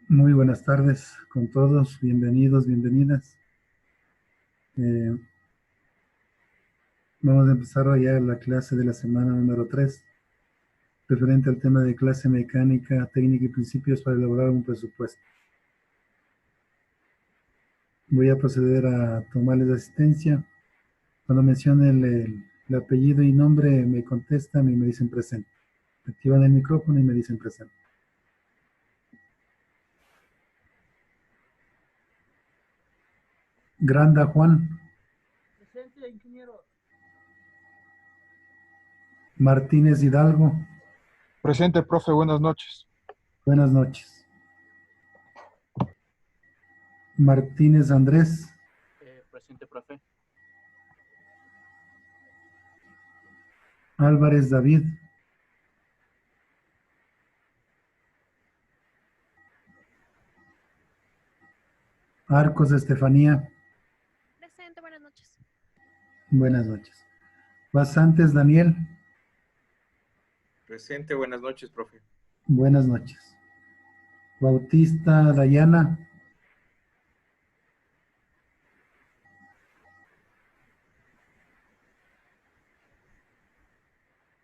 Muy buenas tardes con todos, bienvenidos, bienvenidas. Eh, Vamos a empezar hoy ya la clase de la semana número 3, referente al tema de clase mecánica, técnica y principios para elaborar un presupuesto. Voy a proceder a tomarles asistencia. Cuando mencione el apellido y nombre, me contestan y me dicen presente. Activan el micrófono y me dicen presente. Granda Juan. Presente, ingeniero. Martínez Hidalgo. Presente, profe, buenas noches. Buenas noches. Martínez Andrés. Presente, profe. Álvarez David. Arcos Estefanía. Presente, buenas noches. Buenas noches. Basantes Daniel. Presente, buenas noches, profe. Buenas noches. Bautista Dayana.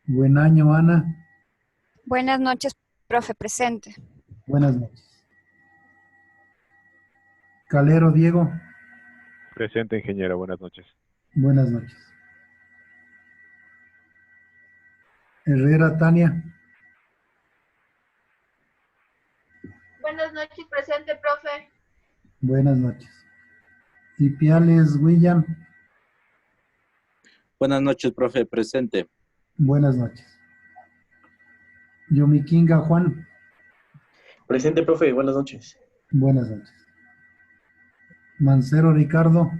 Buen año, Ana. Buenas noches, profe, presente. Buenas noches. Calero Diego. Presente, ingeniero. Buenas noches. Buenas noches. Herrera Tania. Buenas noches, presente, profe. Buenas noches. Ipiales William. Buenas noches, profe, presente. Buenas noches. Yomikinga Juan. Presente, profe, buenas noches. Buenas noches. Mancero Ricardo.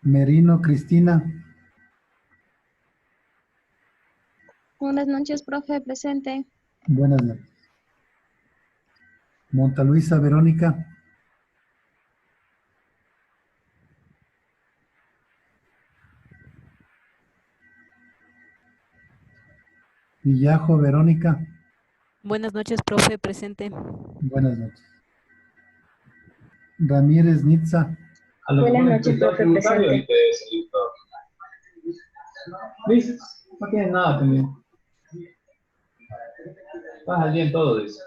Merino Cristina. Buenas noches, profe, presente. Buenas noches. Montaluisa Verónica. Villajo Verónica. Buenas noches, profe, presente. Buenas noches. Ramírez Nitza. Buenas noches, profe, presente. ¿Listo? No tienes nada también. Vas al día en todo eso.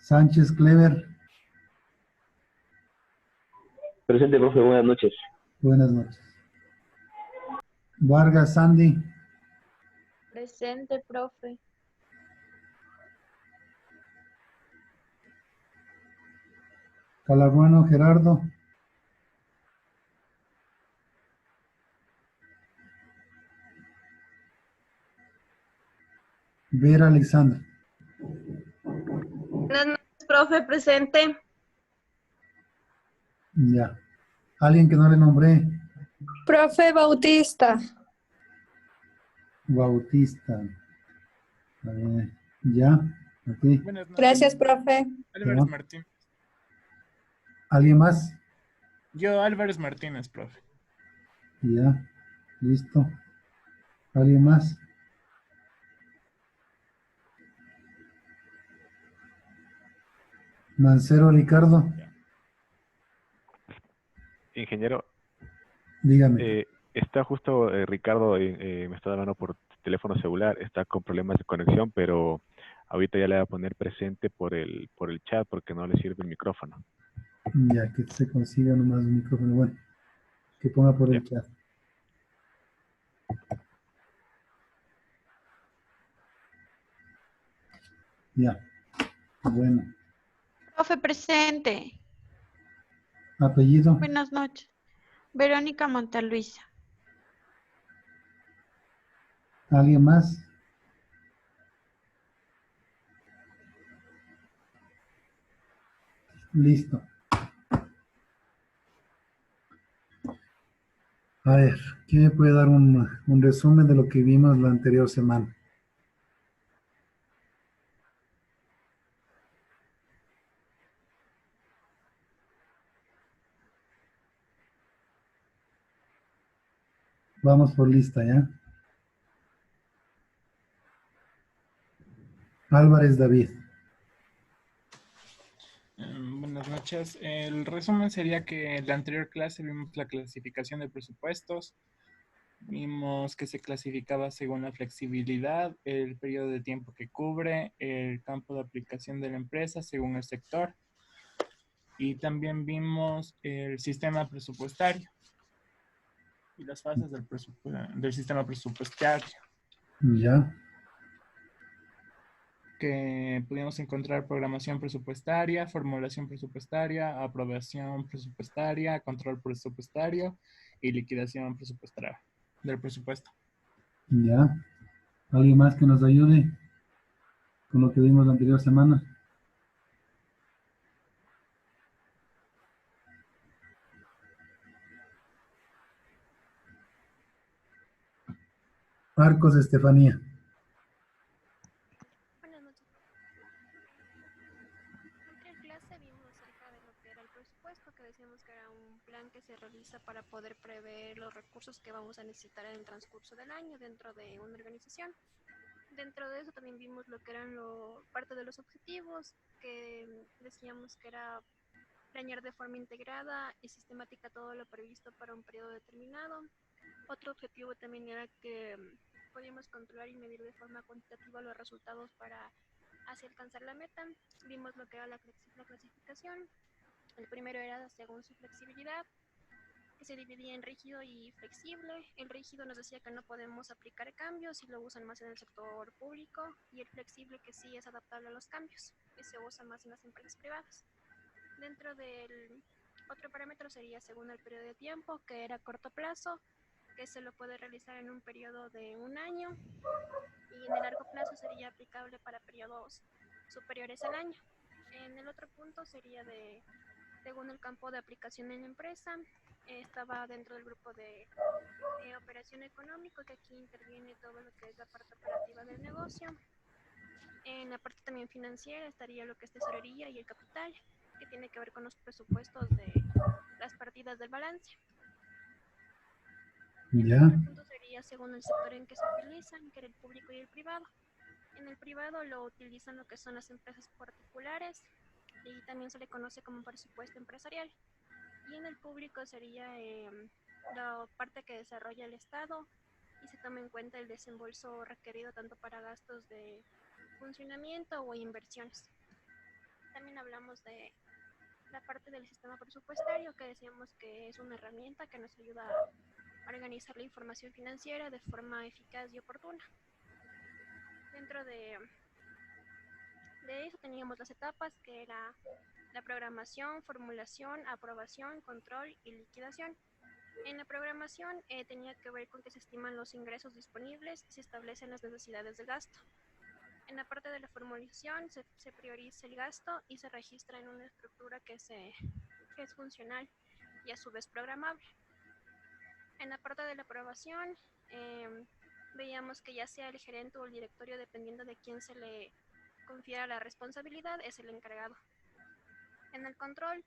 Sánchez Clever. Presente, profe, buenas noches. Buenas noches. Vargas Sandy. Presente, profe. Calaruano Gerardo. Vera Alexandra. Buenas noches, profe, presente. Ya. Alguien que no le nombré. Profe Bautista. Bautista. A ver, ya. Aquí. Buenas noches. Gracias, profe. Álvarez Ya. Martín. ¿Alguien más? Yo, Álvarez Martínez, profe. Ya. Listo. ¿Alguien más? Mancero Ricardo. Ingeniero, Dígame. está justo Ricardo, me está hablando por teléfono celular, está con problemas de conexión, pero ahorita ya le voy a poner presente por el chat porque no le sirve el micrófono. Ya, que se consiga nomás un micrófono. Bueno, que ponga por el chat. Ya. Bueno. Profe, presente. Apellido. Buenas noches. Verónica Montaluisa. ¿Alguien más? Listo. A ver, ¿quién me puede dar un resumen de lo que vimos la anterior semana? Vamos por lista, ¿ya? Álvarez David. Buenas noches. El resumen sería que en la anterior clase vimos la clasificación de presupuestos. Vimos que se clasificaba según la flexibilidad, el periodo de tiempo que cubre, el campo de aplicación de la empresa según el sector. Y también vimos el sistema presupuestario y las fases del sistema presupuestario, Ya. que pudimos encontrar programación presupuestaria, formulación presupuestaria, aprobación presupuestaria, control presupuestario y liquidación presupuestaria del presupuesto. Ya. ¿Alguien más que nos ayude con lo que vimos la anterior semana? Marcos Estefanía. Buenas noches. En la clase vimos acerca de lo que era el presupuesto, que decíamos que era un plan que se realiza para poder prever los recursos que vamos a necesitar en el transcurso del año dentro de una organización. Dentro de eso también vimos lo que eran parte de los objetivos, que decíamos que era planear de forma integrada y sistemática todo lo previsto para un periodo determinado. Otro objetivo también era que podíamos controlar y medir de forma cuantitativa los resultados para así alcanzar la meta. Vimos lo que era la clasificación. El primero era según su flexibilidad, que se dividía en rígido y flexible. El rígido nos decía que no podemos aplicar cambios y lo usan más en el sector público, y el flexible que sí es adaptable a los cambios y se usa más en las empresas privadas. Dentro del otro parámetro sería según el periodo de tiempo, que era corto plazo, que se lo puede realizar en un periodo de un año, y en el largo plazo sería aplicable para periodos superiores al año. En el otro punto sería según el campo de aplicación en la empresa. Estaba dentro del grupo de operación económico, que aquí interviene todo lo que es la parte operativa del negocio. En la parte también financiera estaría lo que es tesorería y el capital, que tiene que ver con los presupuestos de las partidas del balance. Ya. El punto sería según el sector en que se utilizan, que era el público y el privado. En el privado lo utilizan lo que son las empresas particulares y también se le conoce como presupuesto empresarial. Y en el público sería la parte que desarrolla el Estado y se toma en cuenta el desembolso requerido tanto para gastos de funcionamiento o inversiones. También hablamos de la parte del sistema presupuestario, que decíamos que es una herramienta que nos ayuda a organizar la información financiera de forma eficaz y oportuna. Dentro de eso teníamos las etapas, que era la programación, formulación, aprobación, control y liquidación. En la programación tenía que ver con que se estiman los ingresos disponibles y se establecen las necesidades de gasto. En la parte de la formulación se prioriza el gasto y se registra en una estructura que es funcional y a su vez programable. En la parte de la aprobación veíamos que ya sea el gerente o el directorio, dependiendo de quién se le confiera la responsabilidad, es el encargado. En el control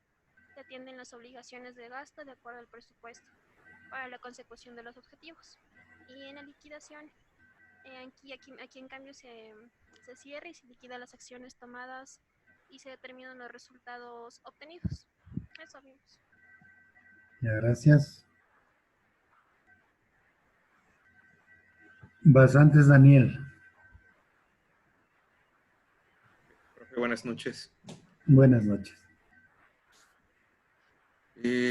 se atienden las obligaciones de gasto de acuerdo al presupuesto para la consecución de los objetivos. Y en la liquidación, aquí en cambio se cierra y se liquida las acciones tomadas y se determinan los resultados obtenidos. Eso vimos. Ya, gracias. Basantes Daniel. Profe, buenas noches. Buenas noches.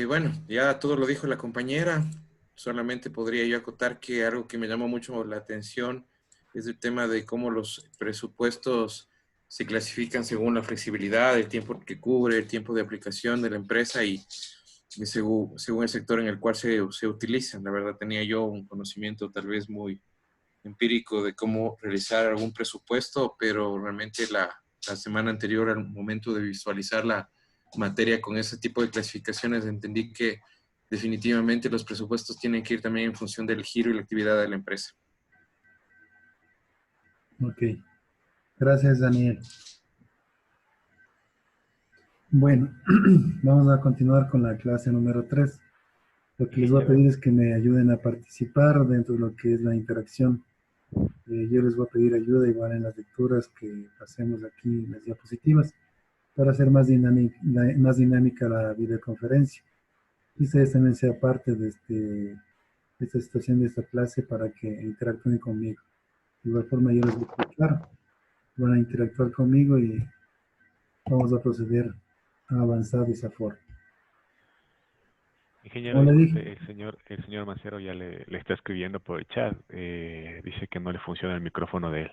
Bueno, ya todo lo dijo la compañera. Solamente podría yo acotar que algo que me llamó mucho la atención es el tema de cómo los presupuestos se clasifican según la flexibilidad, el tiempo que cubre, el tiempo de aplicación de la empresa y según el sector en el cual se utilizan. La verdad tenía yo un conocimiento tal vez muy empírico de cómo realizar algún presupuesto, pero realmente la semana anterior, al momento de visualizar la materia con ese tipo de clasificaciones, entendí que definitivamente los presupuestos tienen que ir también en función del giro y la actividad de la empresa. Ok. Gracias, Daniel. Bueno, vamos a continuar con la clase número 3. Lo que les voy a pedir es que me ayuden a participar dentro de lo que es la interacción. Yo les voy a pedir ayuda igual en las lecturas que pasemos aquí en las diapositivas para hacer más dinámica la videoconferencia. Y ustedes también sean parte de esta situación, de esta clase, para que interactúen conmigo. De igual forma yo les voy a explicar, van a interactuar conmigo y vamos a proceder a avanzar de esa forma. Ingeniero, Como le disculpe, dije, el señor Mancero ya le está escribiendo por el chat. Dice que no le funciona el micrófono de él.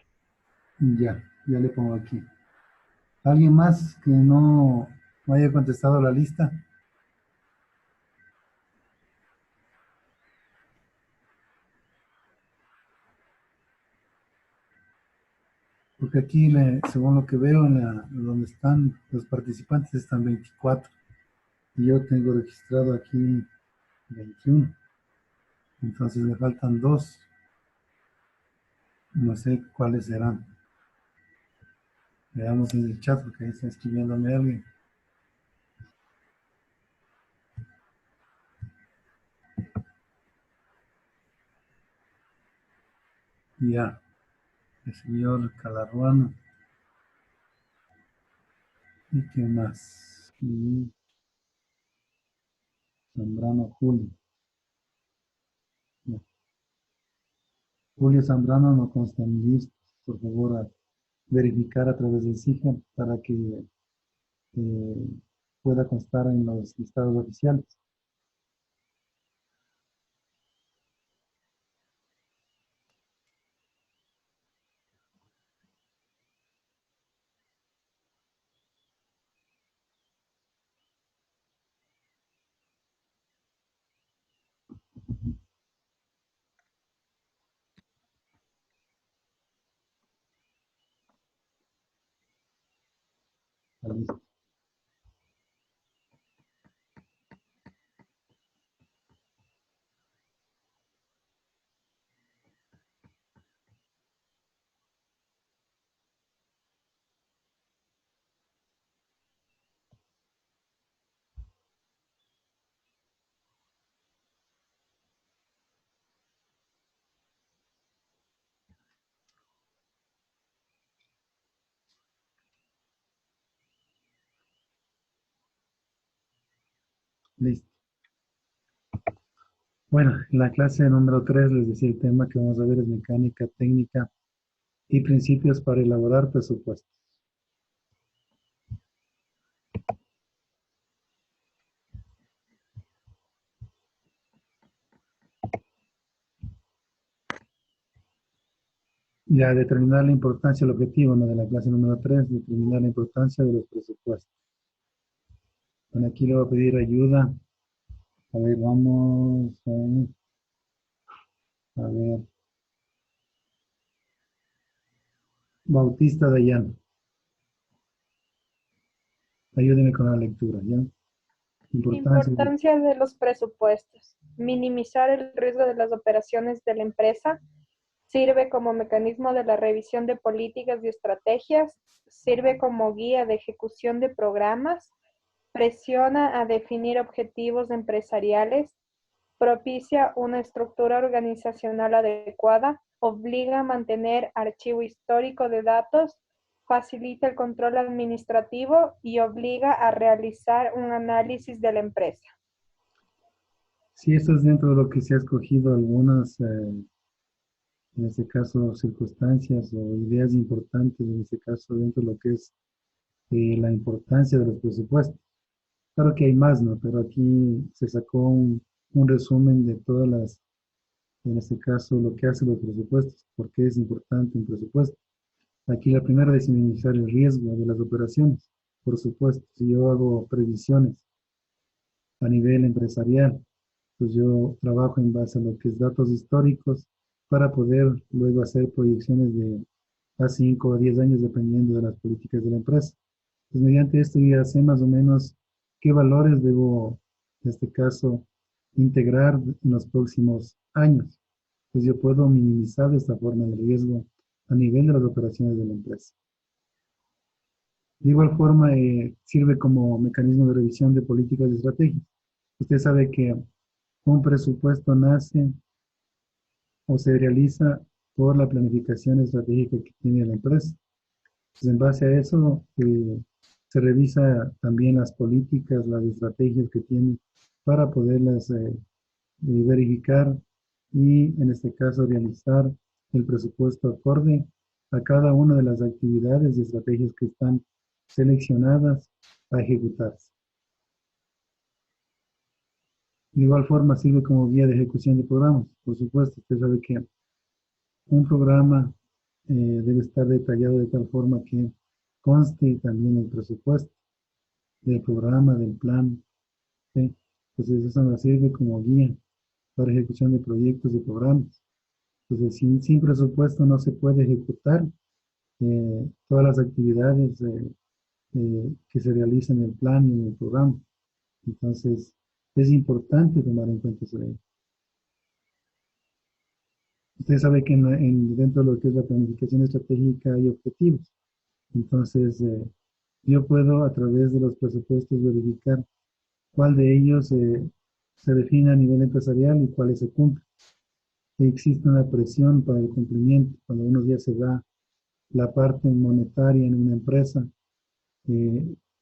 ya le pongo aquí. ¿Alguien más que no haya contestado la lista? Porque aquí, según lo que veo, donde están los participantes, están 24. Y yo tengo registrado aquí 21. Entonces me faltan 2. No sé cuáles serán. Veamos en el chat porque ahí está escribiéndome alguien. Ya, el señor Calarruano. ¿Y qué más? Y Zambrano Julio. Ya. Julio Zambrano no consta en mi lista. Por favor, a verificar a través del SIGA para que pueda constar en los listados oficiales. Está listo. Listo. Bueno, en la clase número 3 les decía, el tema que vamos a ver es mecánica técnica y principios para elaborar presupuestos. Ya, determinar la importancia, el objetivo, ¿no?, de la clase número 3, determinar la importancia de los presupuestos. Bueno, aquí le voy a pedir ayuda. A ver, vamos a ver. Bautista Dayano. Ayúdeme con la lectura, ¿ya? Importancia de los presupuestos. Minimizar el riesgo de las operaciones de la empresa. Sirve como mecanismo de la revisión de políticas y estrategias. Sirve como guía de ejecución de programas. Presiona a definir objetivos empresariales. Propicia una estructura organizacional adecuada. Obliga a mantener archivo histórico de datos. Facilita el control administrativo y obliga a realizar un análisis de la empresa. Sí, esto es dentro de lo que se ha escogido algunas, en este caso, circunstancias o ideas importantes, en este caso, dentro de lo que es la importancia de los presupuestos. Claro que hay más, ¿no? Pero aquí se sacó un resumen de todas las, en este caso, lo que hacen los presupuestos, por qué es importante un presupuesto. Aquí la primera es minimizar el riesgo de las operaciones. Por supuesto, si yo hago previsiones a nivel empresarial, pues yo trabajo en base a lo que es datos históricos para poder luego hacer proyecciones de a 5 o 10 años dependiendo de las políticas de la empresa. Pues mediante esto ya sé más o menos qué valores debo, en este caso, integrar en los próximos años. Pues yo puedo minimizar de esta forma el riesgo a nivel de las operaciones de la empresa. De igual forma, sirve como mecanismo de revisión de políticas y estrategias. Usted sabe que un presupuesto nace o se realiza por la planificación estratégica que tiene la empresa. Pues en base a eso, se revisa también las políticas, las estrategias que tiene para poderlas verificar y, en este caso, realizar el presupuesto acorde a cada una de las actividades y estrategias que están seleccionadas a ejecutarse. De igual forma, sirve como guía de ejecución de programas. Por supuesto, usted sabe que un programa debe estar detallado de tal forma que conste también el presupuesto del programa, del plan, ¿sí? Entonces, eso nos sirve como guía para ejecución de proyectos y programas. Entonces, sin presupuesto no se puede ejecutar todas las actividades que se realizan en el plan y en el programa. Entonces, es importante tomar en cuenta eso. Usted sabe que dentro de lo que es la planificación estratégica hay objetivos. Entonces, yo puedo a través de los presupuestos verificar cuál de ellos se define a nivel empresarial y cuáles se cumplen. Si existe una presión para el cumplimiento, cuando uno ya se da la parte monetaria en una empresa,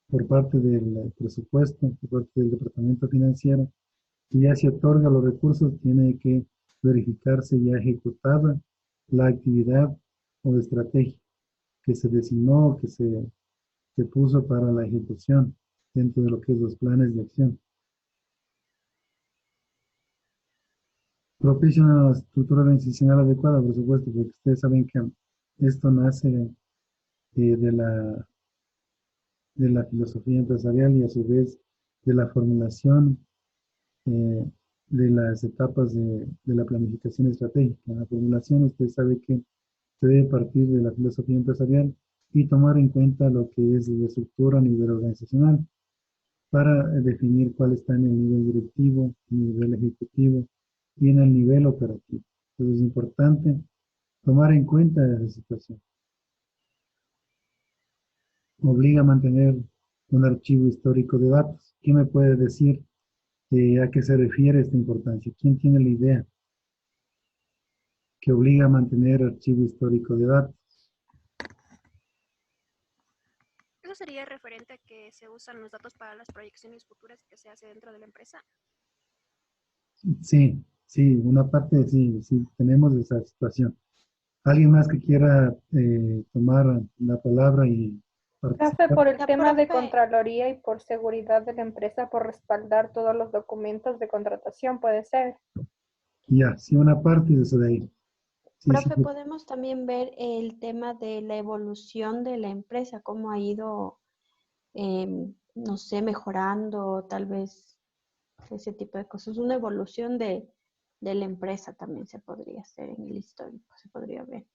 por parte del presupuesto, por parte del departamento financiero, y ya se otorga los recursos, tiene que verificarse ya ejecutada la actividad o estrategia que se designó, que se puso para la ejecución dentro de lo que es los planes de acción. Propicia una estructura organizacional adecuada, por supuesto, porque ustedes saben que esto nace de la filosofía empresarial y a su vez de la formulación de las etapas de la planificación estratégica. En la formulación usted sabe que se debe partir de la filosofía empresarial y tomar en cuenta lo que es la estructura a nivel organizacional para definir cuál está en el nivel directivo, en el nivel ejecutivo y en el nivel operativo. Entonces es importante tomar en cuenta esa situación. Obliga a mantener un archivo histórico de datos. ¿Quién me puede decir a qué se refiere esta importancia? ¿Quién tiene la idea que obliga a mantener archivo histórico de datos? ¿Eso sería referente a que se usan los datos para las proyecciones futuras que se hace dentro de la empresa? Sí, sí, una parte sí, sí, tenemos esa situación. ¿Alguien más que quiera tomar la palabra y Profe, participar? por el tema de Contraloría y por seguridad de la empresa, por respaldar todos los documentos de contratación, puede ser. Ya, sí, una parte de eso de ahí. Sí, Profe, sí, podemos también ver el tema de la evolución de la empresa, cómo ha ido, no sé, mejorando, tal vez ese tipo de cosas. Una evolución de la empresa también se podría hacer en el histórico, se podría ver.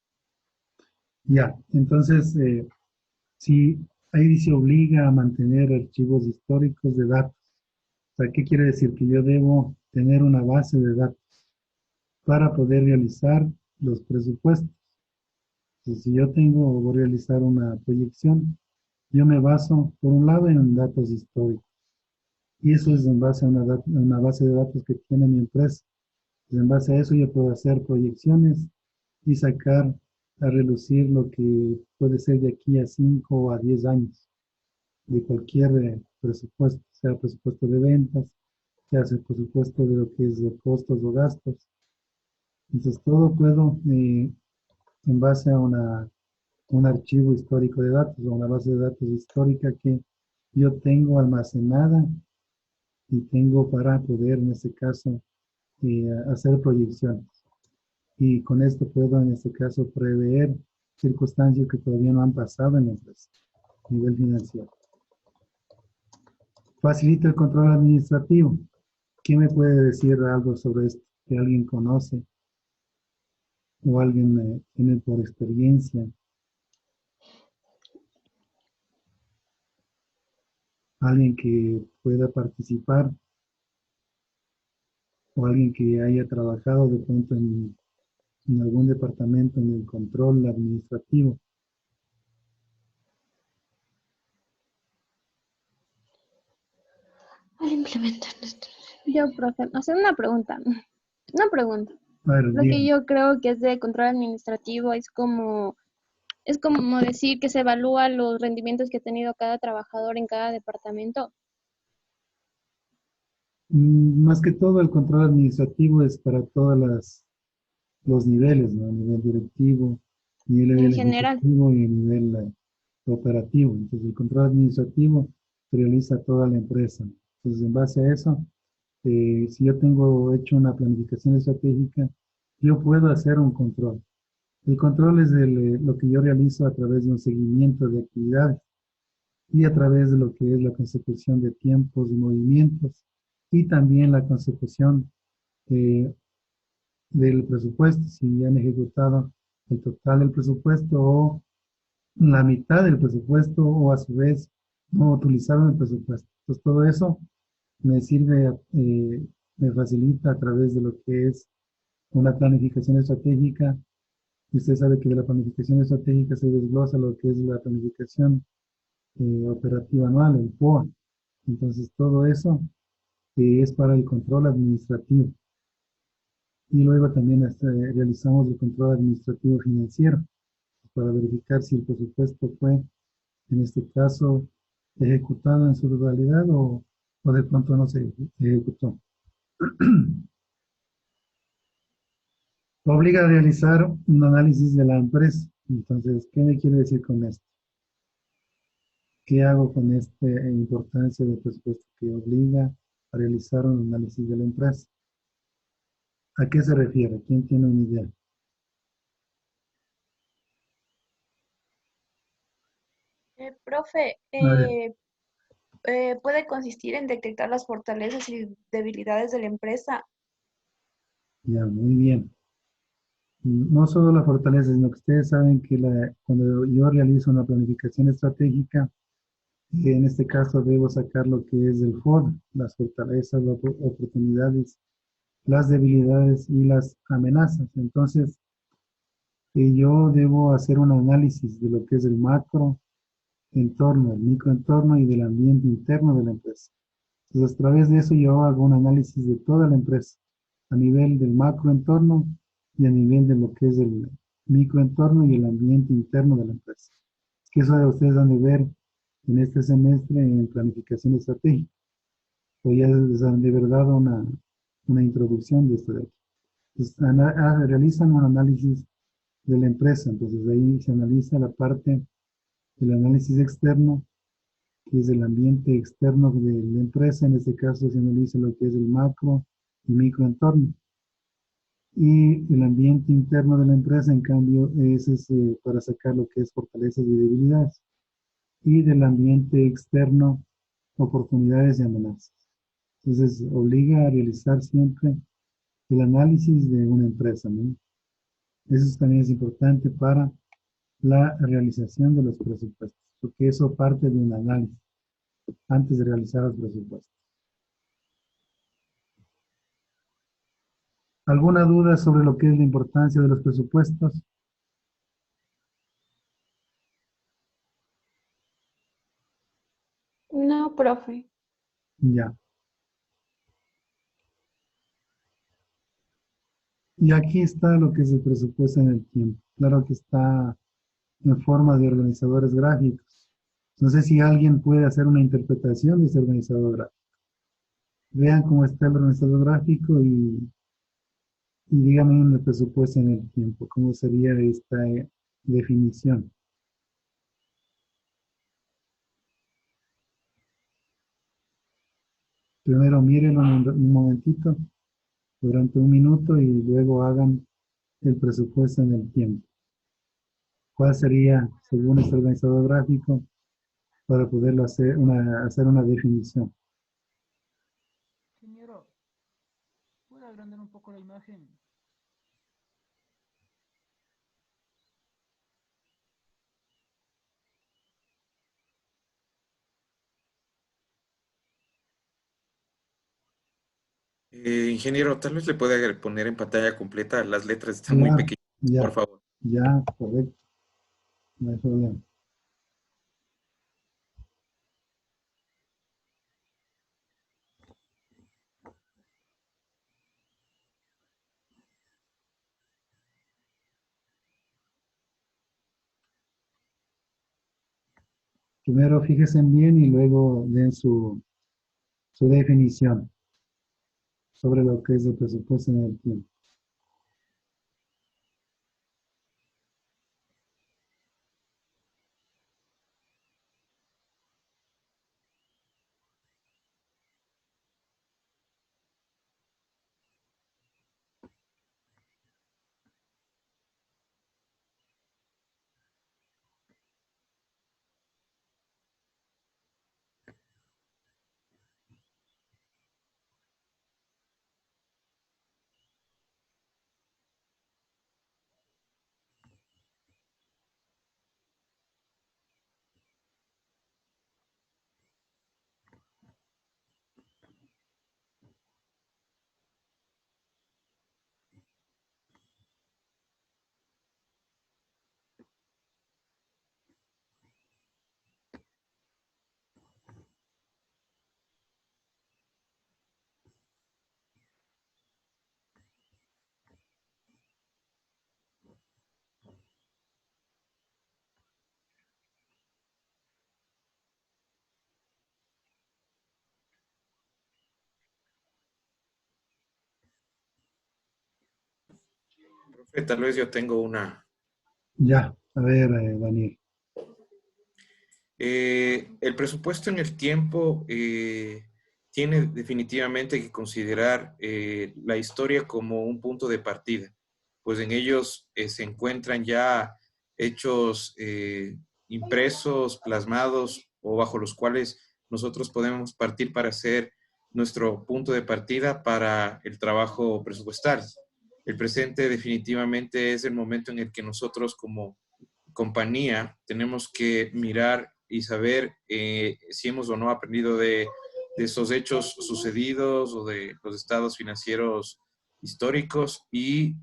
ya. Entonces, sí, ahí dice obliga a mantener archivos históricos de datos. O sea, ¿qué quiere decir? Que yo debo tener una base de datos para poder realizar los presupuestos. Entonces, si yo voy a realizar una proyección, yo me baso, por un lado, en datos históricos. Y eso es en base a una base de datos que tiene mi empresa. Entonces, en base a eso yo puedo hacer proyecciones y sacar a relucir lo que puede ser de aquí a 5 o a 10 años de cualquier presupuesto, sea presupuesto de ventas, sea el presupuesto de lo que es de costos o gastos. Entonces, todo puedo, en base a un archivo histórico de datos o una base de datos histórica que yo tengo almacenada y tengo para poder, en este caso, hacer proyecciones. Y con esto puedo, en este caso, prever circunstancias que todavía no han pasado en la empresa a nivel financiero. Facilita el control administrativo. ¿Quién me puede decir algo sobre esto? Que alguien conoce o alguien tiene por experiencia. Alguien que pueda participar o alguien que haya trabajado de pronto en algún departamento en el control administrativo. Al implementar esto. Yo, profe, hacer una pregunta. Una pregunta. A ver, Lo que yo creo que es de control administrativo es como decir que se evalúa los rendimientos que ha tenido cada trabajador en cada departamento. más que todo el control administrativo es para todos los niveles, ¿no? A nivel directivo, nivel En general. ejecutivo y a nivel operativo. Entonces el control administrativo se realiza a toda la empresa. Entonces en base a eso, si yo tengo hecho una planificación estratégica, yo puedo hacer un control. El control es lo que yo realizo a través de un seguimiento de actividades y a través de lo que es la consecución de tiempos y movimientos y también la consecución eh, del presupuesto, si han ejecutado el total del presupuesto o la mitad del presupuesto o a su vez no utilizaron el presupuesto. Entonces todo eso me sirve, me facilita a través de lo que es una planificación estratégica. Y usted sabe que de la planificación estratégica se desglosa lo que es la planificación operativa anual, el POA. Entonces todo eso es para el control administrativo. Y luego también realizamos el control administrativo financiero para verificar si el presupuesto fue, en este caso, ejecutado en su totalidad o de pronto no se ejecutó. Obliga a realizar un análisis de la empresa. Entonces, ¿qué me quiere decir con esto? ¿Qué hago con esta importancia del presupuesto que obliga a realizar un análisis de la empresa? ¿A qué se refiere? ¿Quién tiene una idea? Profe, A ver, puede consistir en detectar las fortalezas y debilidades de la empresa. ya, muy bien. No solo la fortaleza, sino que ustedes saben que cuando yo realizo una planificación estratégica, en este caso debo sacar lo que es el FOD, las fortalezas, las oportunidades, las debilidades y las amenazas. Entonces, yo debo hacer un análisis de lo que es el macro entorno, el microentorno y del ambiente interno de la empresa. Entonces, a través de eso yo hago un análisis de toda la empresa, a nivel del macroentorno y a nivel de lo que es el microentorno y el ambiente interno de la empresa. Es que eso ustedes han de ver en este semestre en planificación estratégica. O ya les han de verdad una introducción de esto de aquí. Entonces, realizan un análisis de la empresa. Entonces, ahí se analiza la parte del análisis externo, que es el ambiente externo de la empresa. En este caso se analiza lo que es el macro y microentorno. Y el ambiente interno de la empresa, en cambio, es para sacar lo que es fortalezas y debilidades. Y del ambiente externo, oportunidades y amenazas. Entonces, obliga a realizar siempre el análisis de una empresa, ¿no? Eso también es importante para la realización de los presupuestos, porque eso parte de un análisis antes de realizar los presupuestos. ¿Alguna duda sobre lo que es la importancia de los presupuestos? No, profe. Ya. Y aquí está lo que es el presupuesto en el tiempo. Claro que está en forma de organizadores gráficos. No sé si alguien puede hacer una interpretación de ese organizador gráfico. Vean cómo está el organizador gráfico y díganme el presupuesto en el tiempo. ¿Cómo sería esta definición? Primero mírenlo un momentito, durante un minuto y luego hagan el presupuesto en el tiempo. ¿Cuál sería, según este organizador gráfico, para poderlo hacer una definición? Ingeniero, ¿puede agrandar un poco la imagen? Ingeniero, tal vez le pueda poner en pantalla completa, las letras están muy Ya, pequeñas, por ya, favor. ya, correcto. No hay problema. Primero fíjense bien y luego den su definición sobre lo que es el presupuesto en el tiempo. Profe, tal vez yo tengo una. Ya, a ver, Daniel. El presupuesto en el tiempo tiene definitivamente que considerar la historia como un punto de partida, pues en ellos se encuentran ya hechos impresos, plasmados o bajo los cuales nosotros podemos partir para hacer nuestro punto de partida para el trabajo presupuestal. El presente definitivamente es el momento en el que nosotros como compañía tenemos que mirar y saber si hemos o no aprendido de esos hechos sucedidos o de los estados financieros históricos y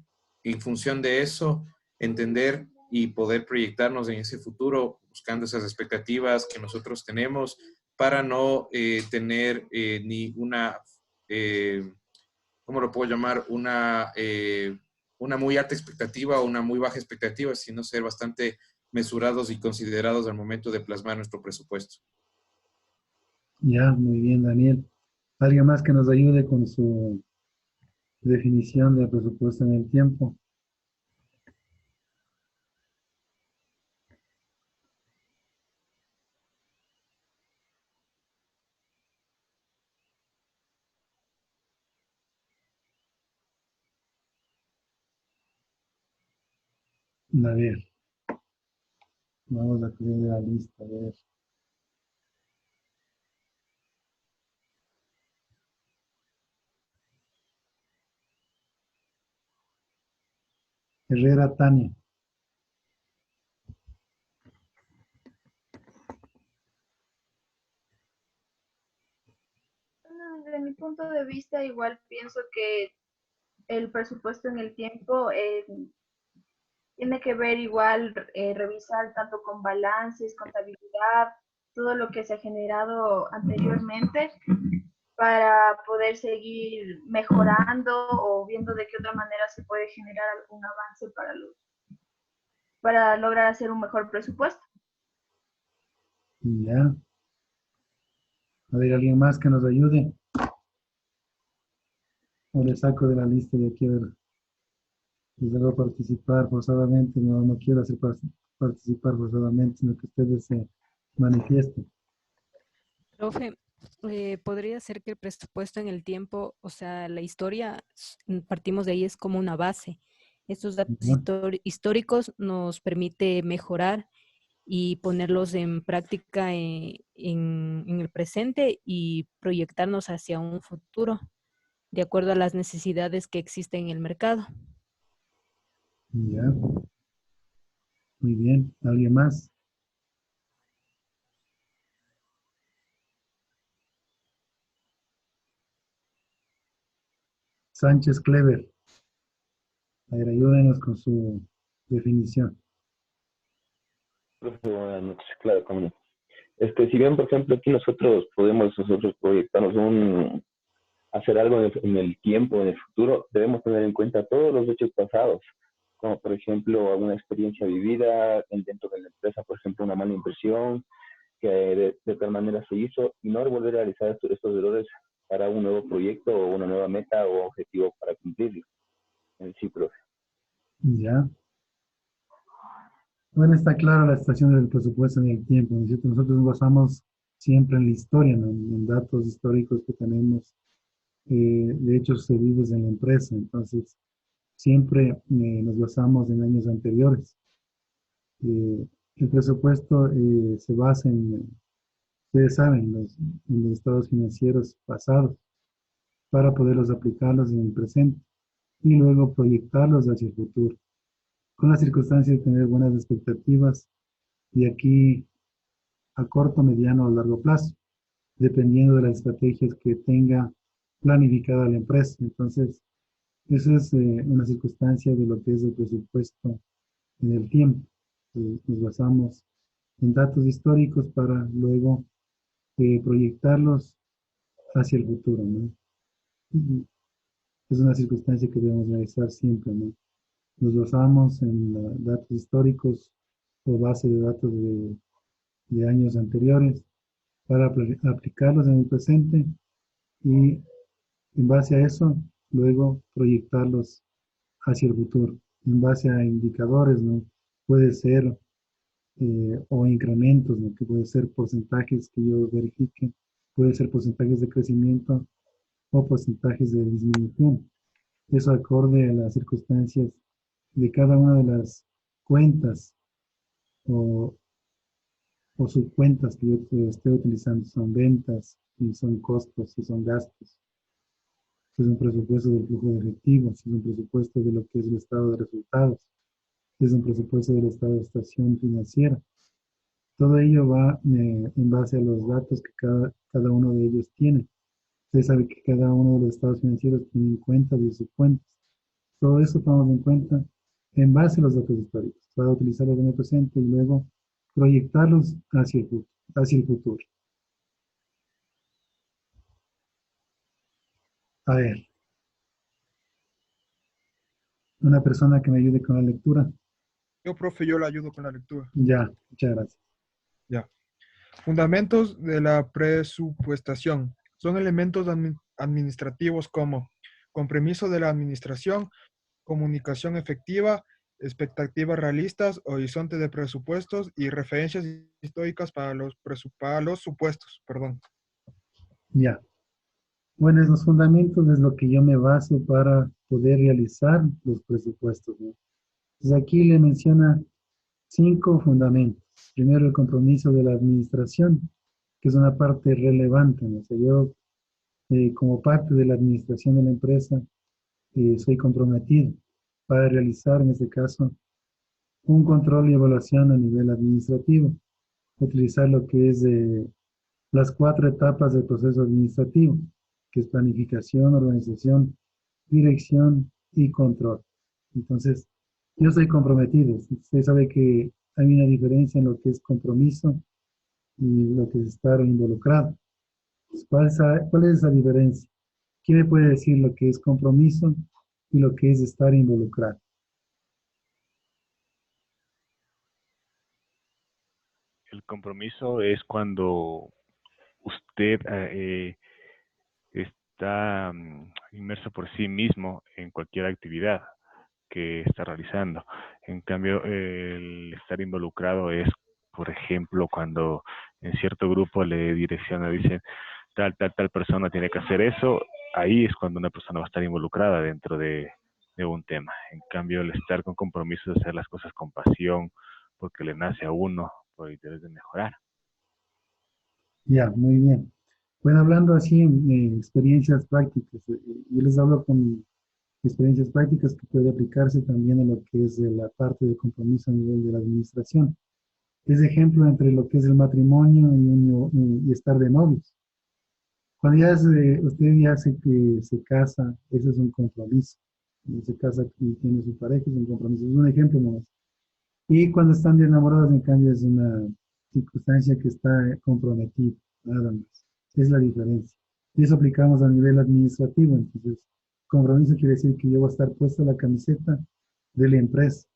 en función de eso entender y poder proyectarnos en ese futuro buscando esas expectativas que nosotros tenemos para no tener ni una, ¿cómo lo puedo llamar? Una muy alta expectativa o una muy baja expectativa, sino ser bastante mesurados y considerados al momento de plasmar nuestro presupuesto. Ya, muy bien, Daniel. ¿Alguien más que nos ayude con su definición de presupuesto en el tiempo? A ver, vamos a crear la lista, a ver. Herrera Tania. Desde mi punto de vista, igual pienso que el presupuesto en el tiempo tiene que ver igual, revisar tanto con balances, contabilidad, todo lo que se ha generado anteriormente para poder seguir mejorando o viendo de qué otra manera se puede generar algún avance para lograr hacer un mejor presupuesto. Ya. A ver, ¿alguien más que nos ayude? O le saco de la lista de aquí, a ver. Les hago participar forzadamente. No quiero hacer participar forzadamente, sino que ustedes se manifiesten. Profe, podría ser que el presupuesto en el tiempo, o sea, la historia, partimos de ahí, es como una base. Estos datos históricos nos permite mejorar y ponerlos en práctica en el presente y proyectarnos hacia un futuro de acuerdo a las necesidades que existen en el mercado. Ya. Muy bien. ¿Alguien más? Sánchez Clever. A ver, ayúdenos con su definición. Profe, buenas noches, claro, cómo no. Si bien, por ejemplo, aquí nosotros podemos proyectarnos hacer algo en el tiempo, en el futuro, debemos tener en cuenta todos los hechos pasados, como por ejemplo alguna experiencia vivida dentro de la empresa, por ejemplo, una mala impresión, que de tal manera se hizo y no volver a realizar estos errores para un nuevo proyecto o una nueva meta o objetivo para cumplirlo. Sí, profe. Ya. Bueno, está clara la situación del presupuesto en el tiempo, ¿no es cierto? Nosotros nos basamos siempre en la historia, ¿no? En datos históricos que tenemos de hechos sucedidos en la empresa. Entonces, siempre nos basamos en años anteriores. El presupuesto se basa en, ustedes saben, en los estados financieros pasados para poderlos aplicarlos en el presente y luego proyectarlos hacia el futuro, con la circunstancia de tener buenas expectativas de aquí a corto, mediano o largo plazo, dependiendo de las estrategias que tenga planificada la empresa. Entonces, eso es una circunstancia de lo que es el presupuesto en el tiempo. Nos basamos en datos históricos para luego proyectarlos hacia el futuro, ¿no? Y es una circunstancia que debemos realizar siempre, ¿no? Nos basamos en datos históricos o base de datos de años anteriores para aplicarlos en el presente y en base a eso luego proyectarlos hacia el futuro, en base a indicadores, ¿no? Puede ser o incrementos, ¿no? Que puede ser porcentajes que yo verifique, puede ser porcentajes de crecimiento o porcentajes de disminución. Eso acorde a las circunstancias de cada una de las cuentas o subcuentas que yo esté utilizando. Son ventas, si son costos, si son gastos. Si es un presupuesto del flujo de efectivo, si es un presupuesto de lo que es el estado de resultados, si es un presupuesto del estado de estación financiera. Todo ello va en base a los datos que cada uno de ellos tiene. Usted sabe que cada uno de los estados financieros tiene cuentas y subcuentas. Todo eso tomamos en cuenta en base a los datos históricos, para utilizarlos en el presente y luego proyectarlos hacia el futuro. A ver, una persona que me ayude con la lectura. Yo, profe, yo le ayudo con la lectura. Ya, muchas gracias. Ya. Fundamentos de la presupuestación. Son elementos administrativos como compromiso de la administración, comunicación efectiva, expectativas realistas, horizonte de presupuestos y referencias históricas para los supuestos. Perdón. Ya. Bueno, esos fundamentos es lo que yo me baso para poder realizar los presupuestos, ¿no? Entonces aquí le menciona 5 fundamentos. Primero, el compromiso de la administración, que es una parte relevante, ¿no? O sea, yo como parte de la administración de la empresa soy comprometido para realizar, en este caso, un control y evaluación a nivel administrativo. Utilizar lo que es las 4 etapas del proceso administrativo, que es planificación, organización, dirección y control. Entonces, yo estoy comprometido. Usted sabe que hay una diferencia en lo que es compromiso y lo que es estar involucrado. ¿Cuál es esa diferencia? ¿Quién me puede decir lo que es compromiso y lo que es estar involucrado? El compromiso es cuando usted está inmerso por sí mismo en cualquier actividad que está realizando. En cambio, el estar involucrado es, por ejemplo, cuando en cierto grupo le direcciona, dicen, tal persona tiene que hacer eso, ahí es cuando una persona va a estar involucrada dentro de un tema. En cambio, el estar con compromiso de hacer las cosas con pasión, porque le nace a uno, por interés de mejorar. Ya, muy bien. Bueno, hablando así en experiencias prácticas, yo les hablo con experiencias prácticas que puede aplicarse también a lo que es la parte de compromiso a nivel de la administración. Es ejemplo entre lo que es el matrimonio y estar de novios. Cuando ya usted ya que se casa, eso es un compromiso. Cuando se casa y tiene su pareja, es un compromiso. Es un ejemplo nomás. Y cuando están de enamorados, en cambio, es una circunstancia que está comprometida, nada más. Es la diferencia. Y eso aplicamos a nivel administrativo. Entonces, compromiso quiere decir que yo voy a estar puesta la camiseta de la empresa.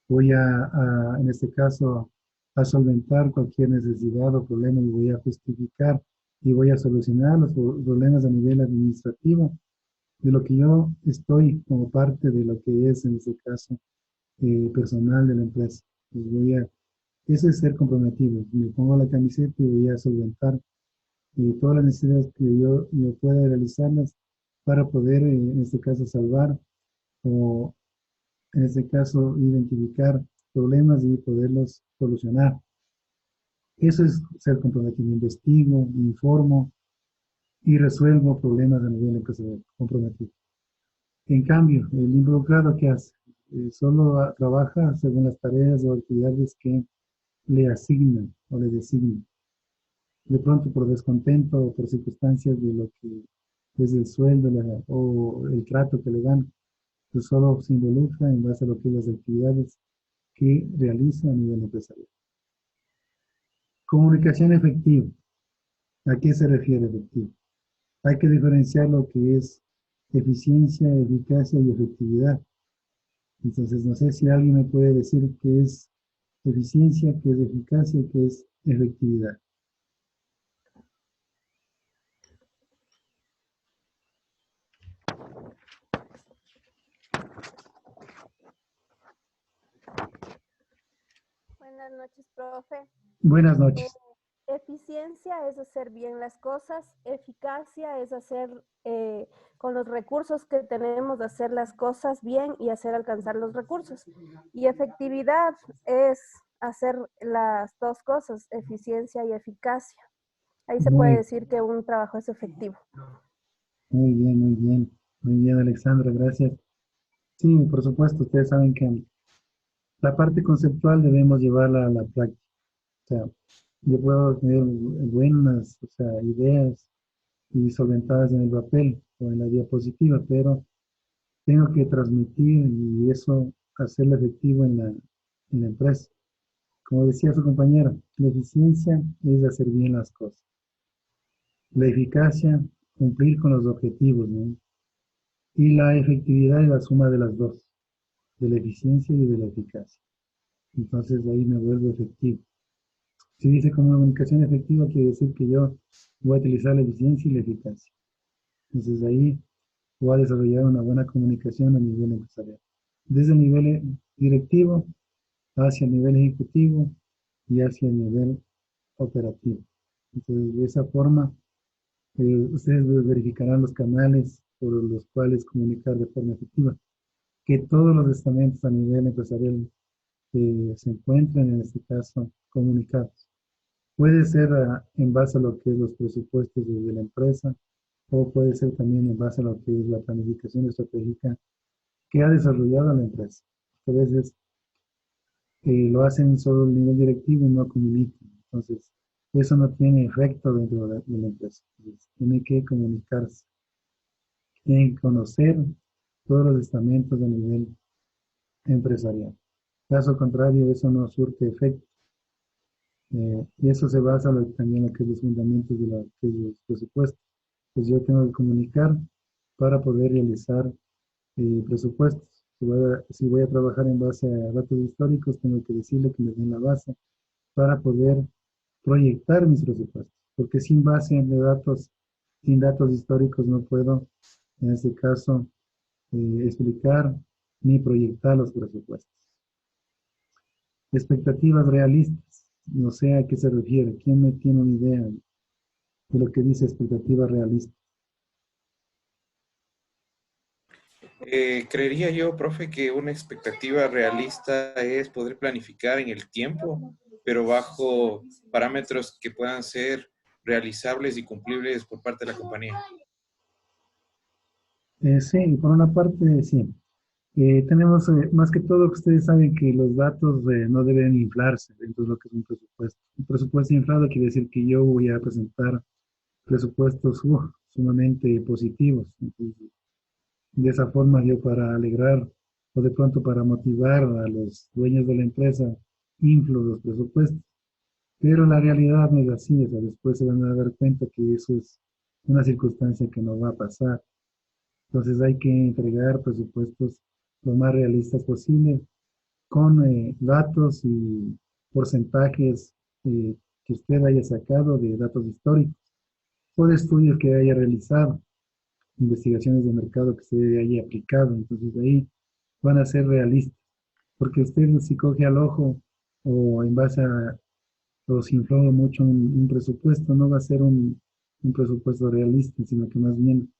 Voy en este caso, a solventar cualquier necesidad o problema y voy a justificar y voy a solucionar los problemas a nivel administrativo de lo que yo estoy como parte de lo que es, en este caso, personal de la empresa. Pues eso es ser comprometido. Me pongo la camiseta y voy a solventar todas las necesidades que yo pueda realizarlas para poder, en este caso, salvar o, en este caso, identificar problemas y poderlos solucionar. Eso es ser comprometido. Investigo, informo y resuelvo problemas a nivel empresarial, comprometido. En cambio, el involucrado, ¿qué hace? Solo trabaja según las tareas o actividades que le asignan o le designan. De pronto, por descontento o por circunstancias de lo que es el sueldo o el trato que le dan, pues solo se involucra en base a lo que es las actividades que realiza a nivel empresarial. Comunicación efectiva. ¿A qué se refiere efectivo? Hay que diferenciar lo que es eficiencia, eficacia y efectividad. Entonces, no sé si alguien me puede decir qué es eficiencia, qué es eficacia y qué es efectividad. Buenas noches, profe. Buenas noches. Eficiencia es hacer bien las cosas, eficacia es hacer con los recursos que tenemos, hacer las cosas bien y hacer alcanzar los recursos. Y efectividad es hacer las dos cosas, eficiencia y eficacia. Ahí se puede decir que un trabajo es efectivo. Muy bien, muy bien. Muy bien, Alexandra, gracias. Sí, por supuesto, ustedes saben que la parte conceptual debemos llevarla a la práctica. O sea, yo puedo tener buenas, ideas y solventadas en el papel o en la diapositiva, pero tengo que transmitir y eso hacerlo efectivo en la empresa. Como decía su compañero, la eficiencia es hacer bien las cosas. La eficacia, cumplir con los objetivos, ¿no? Y la efectividad es la suma de las dos, de la eficiencia y de la eficacia. Entonces ahí me vuelvo efectivo. Si dice comunicación efectiva, quiere decir que yo voy a utilizar la eficiencia y la eficacia. Entonces ahí voy a desarrollar una buena comunicación a nivel empresarial. Desde el nivel directivo hacia el nivel ejecutivo y hacia el nivel operativo. Entonces de esa forma ustedes verificarán los canales por los cuales comunicar de forma efectiva. Que todos los estamentos a nivel empresarial se encuentren, en este caso, comunicados. Puede ser en base a lo que es los presupuestos de la empresa o puede ser también en base a lo que es la planificación estratégica que ha desarrollado la empresa. A veces lo hacen solo a nivel directivo y no comunican. Entonces, eso no tiene efecto dentro de la empresa. Entonces, tiene que comunicarse. Tienen que conocer todos los estamentos a nivel empresarial. Caso contrario, eso no surte efecto. Y eso se basa también en lo que es los fundamentos de los presupuestos. Pues yo tengo que comunicar para poder realizar presupuestos. Si voy a trabajar en base a datos históricos, tengo que decirle que me den la base para poder proyectar mis presupuestos. Porque sin base de datos, sin datos históricos no puedo, en este caso, explicar ni proyectar los presupuestos. Expectativas realistas. No sé a qué se refiere. ¿Quién me tiene una idea de lo que dice expectativa realista? Creería yo, profe, que una expectativa realista es poder planificar en el tiempo, pero bajo parámetros que puedan ser realizables y cumplibles por parte de la compañía. Sí, por una parte, sí. Tenemos, más que todo, que ustedes saben que los datos no deben inflarse dentro de lo que es un presupuesto. Un presupuesto inflado quiere decir que yo voy a presentar presupuestos sumamente positivos. Entonces, de esa forma yo para alegrar o de pronto para motivar a los dueños de la empresa inflo los presupuestos. Pero la realidad no es así, o sea, después se van a dar cuenta que eso es una circunstancia que no va a pasar. Entonces hay que entregar presupuestos lo más realistas posible, con datos y porcentajes que usted haya sacado de datos históricos o de estudios que haya realizado, investigaciones de mercado que se haya aplicado. Entonces ahí van a ser realistas, porque usted si coge al ojo o en base a, o si influye mucho un presupuesto, no va a ser un presupuesto realista, sino que más bien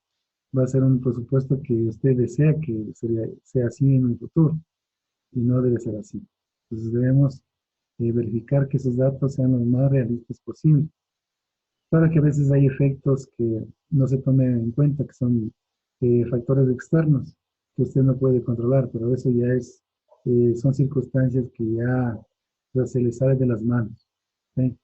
va a ser un presupuesto que usted desea que sea así en un futuro, y no debe ser así. Entonces debemos verificar que esos datos sean los más realistas posible. Claro que a veces hay efectos que no se tomen en cuenta, que son factores externos que usted no puede controlar, pero eso ya es, son circunstancias que ya se le sale de las manos. ¿Sí?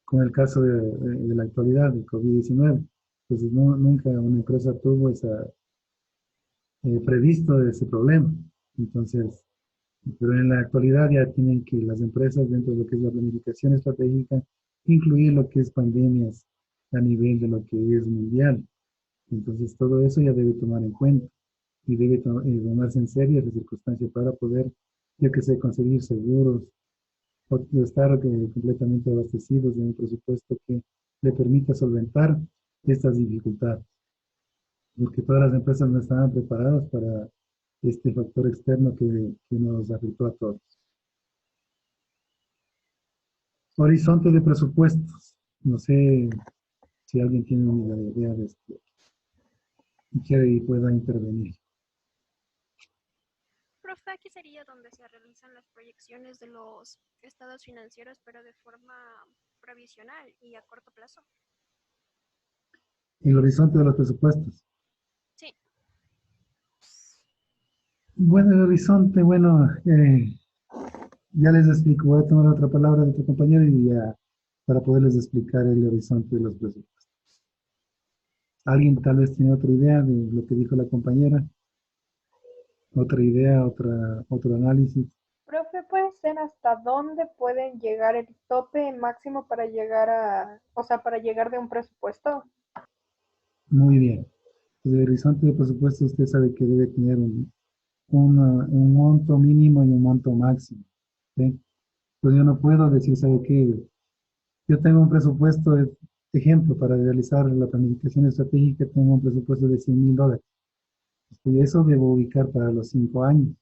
Con el caso de la actualidad, del COVID-19, pues nunca una empresa tuvo previsto ese problema. Entonces, pero en la actualidad ya tienen que las empresas, dentro de lo que es la planificación estratégica, incluir lo que es pandemias a nivel de lo que es mundial. Entonces, todo eso ya debe tomar en cuenta y debe tomarse en serio esa circunstancia para poder, yo que sé, conseguir seguros o estar completamente abastecidos de un presupuesto que le permita solventar estas dificultades. Porque todas las empresas no estaban preparadas para este factor externo que nos afectó a todos. Horizonte de presupuestos. No sé si alguien tiene una idea de esto y quiere y pueda intervenir. Profe, aquí sería donde se realizan las proyecciones de los estados financieros, pero de forma provisional y a corto plazo. El horizonte de los presupuestos. Sí. Bueno, el horizonte, bueno, ya les explico, voy a tomar otra palabra de otro compañero y ya para poderles explicar el horizonte de los presupuestos. ¿Alguien tal vez tiene otra idea de lo que dijo la compañera? ¿Otra idea, otro análisis? Profe, ¿puede ser hasta dónde pueden llegar el tope máximo para llegar a, o sea, para llegar de un presupuesto? Muy bien. Pues el horizonte de presupuesto usted sabe que debe tener un monto mínimo y un monto máximo. ¿Sí? Pues yo no puedo decir, ¿sabe qué? Yo tengo un presupuesto, ejemplo, para realizar la planificación estratégica, tengo un presupuesto de $100,000. Pues eso debo ubicar para los 5 años.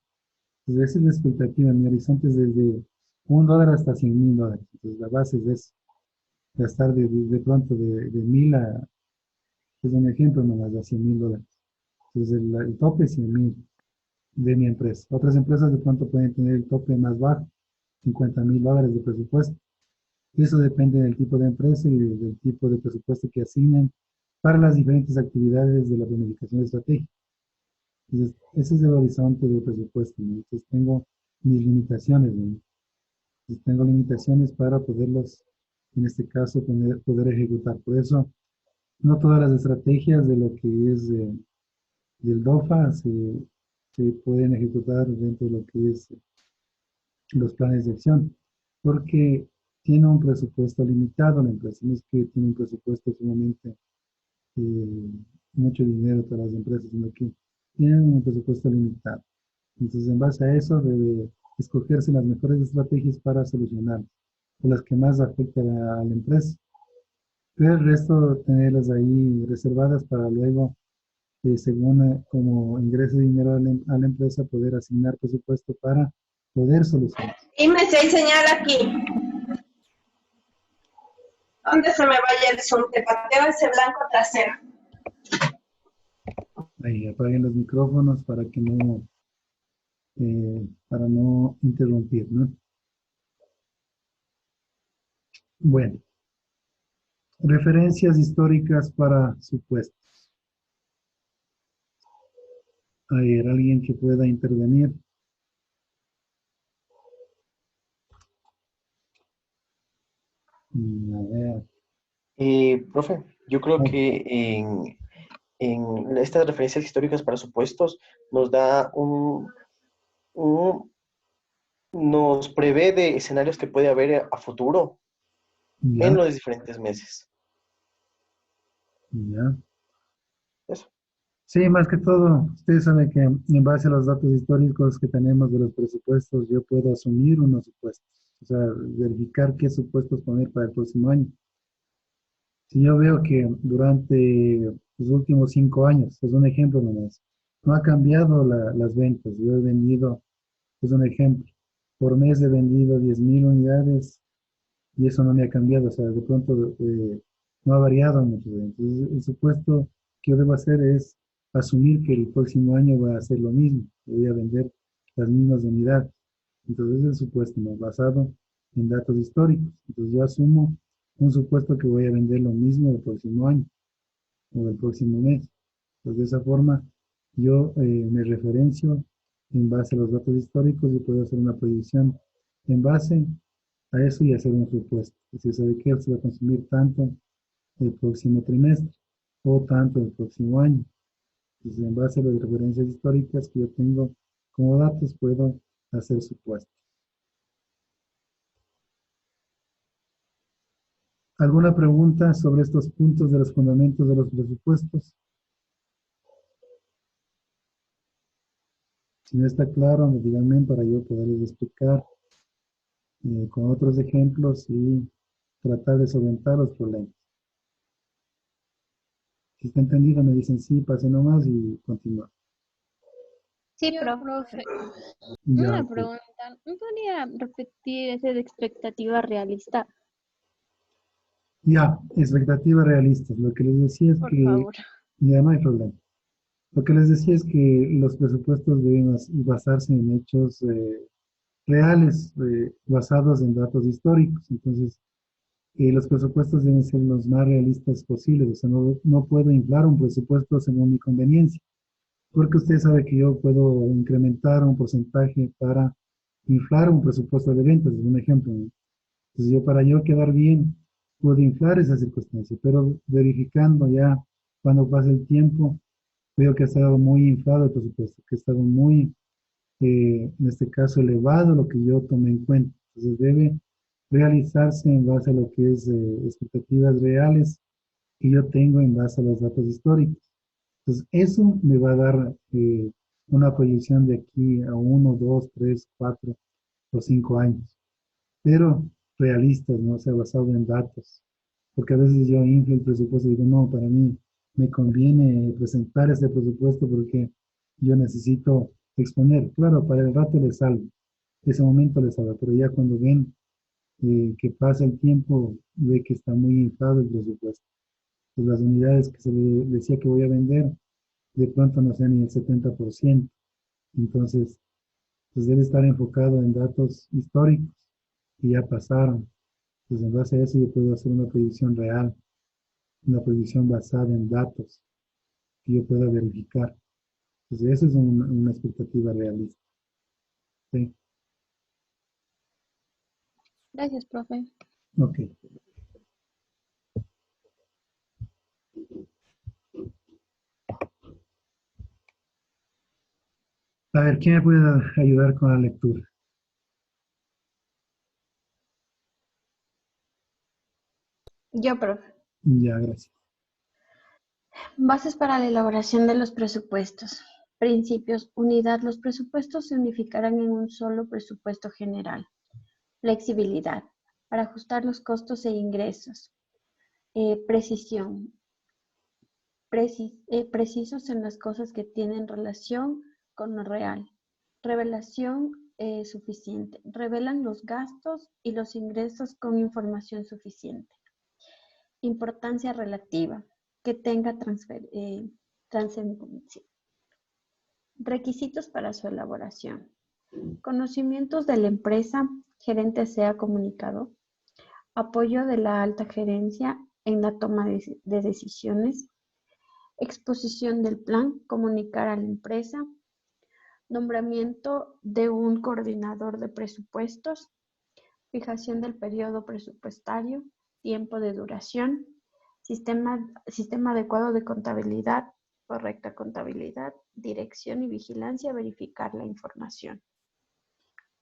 Entonces esa es la expectativa. Mi horizonte es desde $1 hasta $100,000. Entonces la base es eso. Gastar de pronto de 1,000 a, es un ejemplo nomás, a $100,000. Entonces el tope es 100,000 de mi empresa. Otras empresas de pronto pueden tener el tope más bajo, $50,000 de presupuesto. Eso depende del tipo de empresa y del tipo de presupuesto que asignan para las diferentes actividades de la planificación estratégica. Entonces, ese es el horizonte del presupuesto, ¿no? Entonces, tengo mis limitaciones, ¿no? Entonces, tengo limitaciones para poderlos, en este caso, poder ejecutar. Por eso, no todas las estrategias de lo que es del DOFA se pueden ejecutar dentro de lo que es los planes de acción, porque tiene un presupuesto limitado la empresa. No es que tiene un presupuesto sumamente mucho dinero para las empresas, sino que tienen un presupuesto limitado. Entonces, en base a eso, debe escogerse las mejores estrategias para solucionar, o las que más afectan a la empresa. Pero el resto, tenerlas ahí reservadas para luego, según como ingrese dinero a la empresa, poder asignar presupuesto para poder solucionar. Y me sé señal aquí. ¿Dónde se me vaya el zoom? Te pateo ese blanco trasero. Ahí, apaguen los micrófonos para que no, para no interrumpir, ¿no? Bueno, referencias históricas para supuestos. A ver, alguien que pueda intervenir. A ver. Profe, yo creo que en estas referencias históricas para supuestos nos da nos prevé de escenarios que puede haber a futuro Ya, en los diferentes meses. ya. Eso. Sí, más que todo, ustedes saben que en base a los datos históricos que tenemos de los presupuestos, yo puedo asumir unos supuestos. O sea, verificar qué supuestos poner para el próximo año. Si yo veo que durante los últimos 5 años, es un ejemplo nomás, no ha cambiado las ventas. Yo he vendido, es un ejemplo, por mes he vendido 10.000 unidades y eso no me ha cambiado. O sea, de pronto no ha variado mucho. Entonces, el supuesto que yo debo hacer es asumir que el próximo año va a ser lo mismo. Voy a vender las mismas unidades. Entonces, es el supuesto, ¿no? Basado en datos históricos. Entonces, yo asumo un supuesto que voy a vender lo mismo el próximo año o el próximo mes. Pues de esa forma yo me referencio en base a los datos históricos y puedo hacer una proyección en base a eso y hacer un supuesto. Es decir, sabe que se va a consumir tanto el próximo trimestre o tanto el próximo año. Entonces, en base a las referencias históricas que yo tengo como datos, puedo hacer supuestos. ¿Alguna pregunta sobre estos puntos de los fundamentos de los presupuestos? Si no está claro, díganme para yo poderles explicar con otros ejemplos y tratar de solventar los problemas. Si está entendido, me dicen sí, pase nomás y continúa. Sí, profe. Ya, Una ok. pregunta. ¿No podría repetir ese de expectativa realista? Ya, expectativas realistas. Lo que les decía es Por que, favor. ya no hay problema. Lo que les decía es que los presupuestos deben basarse en hechos reales, basados en datos históricos. Entonces, los presupuestos deben ser los más realistas posibles. O sea, no puedo inflar un presupuesto según mi conveniencia, porque usted sabe que yo puedo incrementar un porcentaje para inflar un presupuesto de ventas, es un ejemplo, ¿no? Entonces, para yo quedar bien, puedo inflar esa circunstancia, pero verificando ya cuando pase el tiempo, veo que ha estado muy inflado el presupuesto, que ha estado muy, en este caso, elevado lo que yo tomé en cuenta. Entonces, debe realizarse en base a lo que es expectativas reales que yo tengo en base a los datos históricos. Entonces, eso me va a dar una proyección de aquí a 1, 2, 3, 4 o 5 años, pero realistas, ¿no? O sea, basado en datos. Porque a veces yo inflo el presupuesto y digo, no, para mí me conviene presentar este presupuesto porque yo necesito exponer. Claro, para el rato le salgo, ese momento le salgo, pero ya cuando ven que pasa el tiempo, ve que está muy inflado el presupuesto. Pues las unidades que se le decía que voy a vender, de pronto no sean ni el 70%. Entonces, pues debe estar enfocado en datos históricos que ya pasaron. Pues en base a eso yo puedo hacer una predicción real, una predicción basada en datos que yo pueda verificar. Entonces, esa es una expectativa realista. ¿Sí? Gracias, profe. Ok. A ver, ¿quién me puede ayudar con la lectura? Yo, profe. Ya, gracias. Bases para la elaboración de los presupuestos. Principios. Unidad. Los presupuestos se unificarán en un solo presupuesto general. Flexibilidad. Para ajustar los costos e ingresos. Precisión. Precisos en las cosas que tienen relación con lo real. Revelación suficiente. Revelan los gastos y los ingresos con información suficiente. Importancia relativa. Que tenga trascendencia. Requisitos para su elaboración. Conocimientos de la empresa, gerente sea comunicado. Apoyo de la alta gerencia en la toma de decisiones. Exposición del plan, comunicar a la empresa. Nombramiento de un coordinador de presupuestos. Fijación del periodo presupuestario. Tiempo de duración. Sistema adecuado de contabilidad, correcta contabilidad, dirección y vigilancia, verificar la información.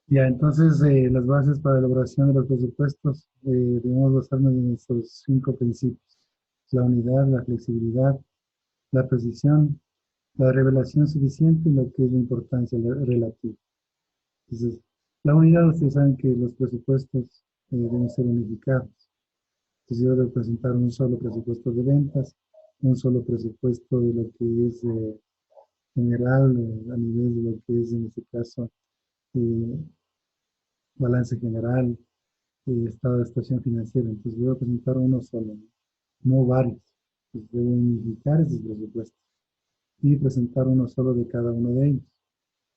Ya, entonces las bases para la elaboración de los presupuestos debemos basarnos en estos 5 principios. La unidad, la flexibilidad, la precisión, la revelación suficiente y lo que es la importancia relativa. Entonces, La unidad, ustedes saben que los presupuestos deben ser unificados. Entonces yo debo presentar un solo presupuesto de ventas, un solo presupuesto de lo que es general, a nivel de lo que es en este caso eh, balance general, estado de situación financiera. Entonces debo presentar uno solo, no varios. Entonces debo unificar esos presupuestos y presentar uno solo de cada uno de ellos.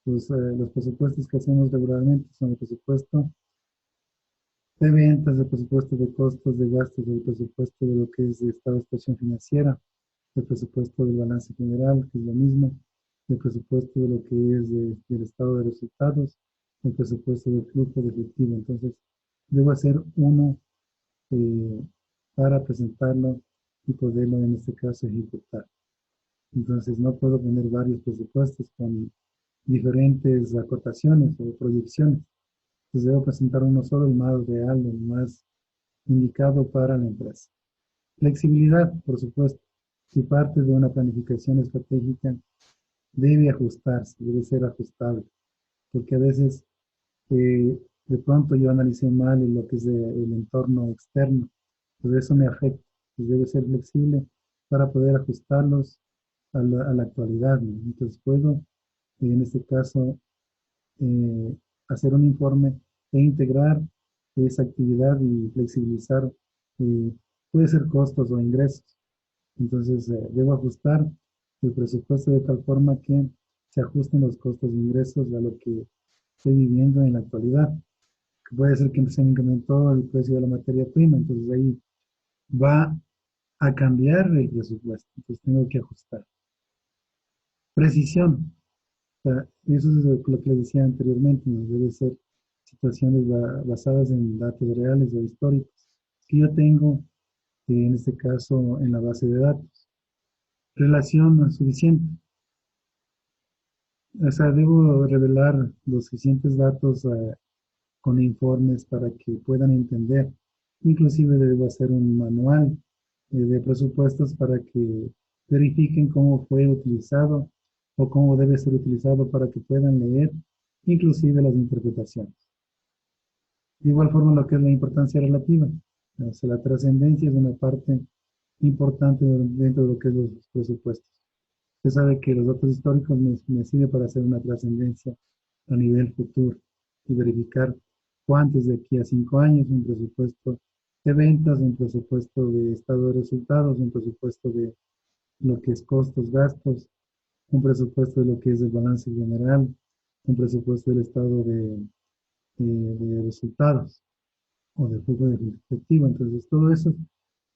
Pues, los presupuestos que hacemos regularmente son el presupuesto de ventas, el presupuesto de costos, de gastos, el presupuesto de lo que es de estado de situación financiera, el presupuesto del balance general, que es lo mismo, el presupuesto de lo que es del estado de resultados, el presupuesto del flujo de efectivo. Entonces, debo hacer uno eh, para presentarlo y poderlo en este caso ejecutar. Entonces, no puedo tener varios presupuestos con diferentes acotaciones o proyecciones. Entonces, debo presentar uno solo, el más real, el más indicado para la empresa. Flexibilidad, por supuesto. Si parte de una planificación estratégica, debe ajustarse, debe ser ajustable, porque a veces de pronto yo analicé mal en lo que es el entorno externo, pues eso me afecta. Entonces debe ser flexible para poder ajustarlos a la actualidad, ¿no? Entonces puedo, en este caso, hacer un informe e integrar esa actividad y flexibilizar, puede ser costos o ingresos. Entonces, debo ajustar el presupuesto de tal forma que se ajusten los costos de ingresos a lo que estoy viviendo en la actualidad. Que puede ser que se me incrementó el precio de la materia prima, entonces ahí va a cambiar el presupuesto, entonces tengo que ajustar. Precisión. O sea, eso es lo que les decía anteriormente, ¿no? Debe ser situaciones basadas en datos reales o históricos que yo tengo, en este caso, en la base de datos. Relación no es suficiente. O sea, debo revelar los suficientes datos con informes para que puedan entender. Inclusive debo hacer un manual de presupuestos para que verifiquen cómo fue utilizado o cómo debe ser utilizado para que puedan leer inclusive las interpretaciones. De igual forma, lo que es la importancia relativa. O sea, la trascendencia es una parte importante dentro de lo que es los presupuestos. Usted sabe que los datos históricos me sirven para hacer una trascendencia a nivel futuro y verificar cuántos de aquí a 5 años, un presupuesto de ventas, un presupuesto de estado de resultados, un presupuesto de lo que es costos, gastos, un presupuesto de lo que es el balance general, un presupuesto del estado de resultados o de flujo de efectivo. Entonces, todo eso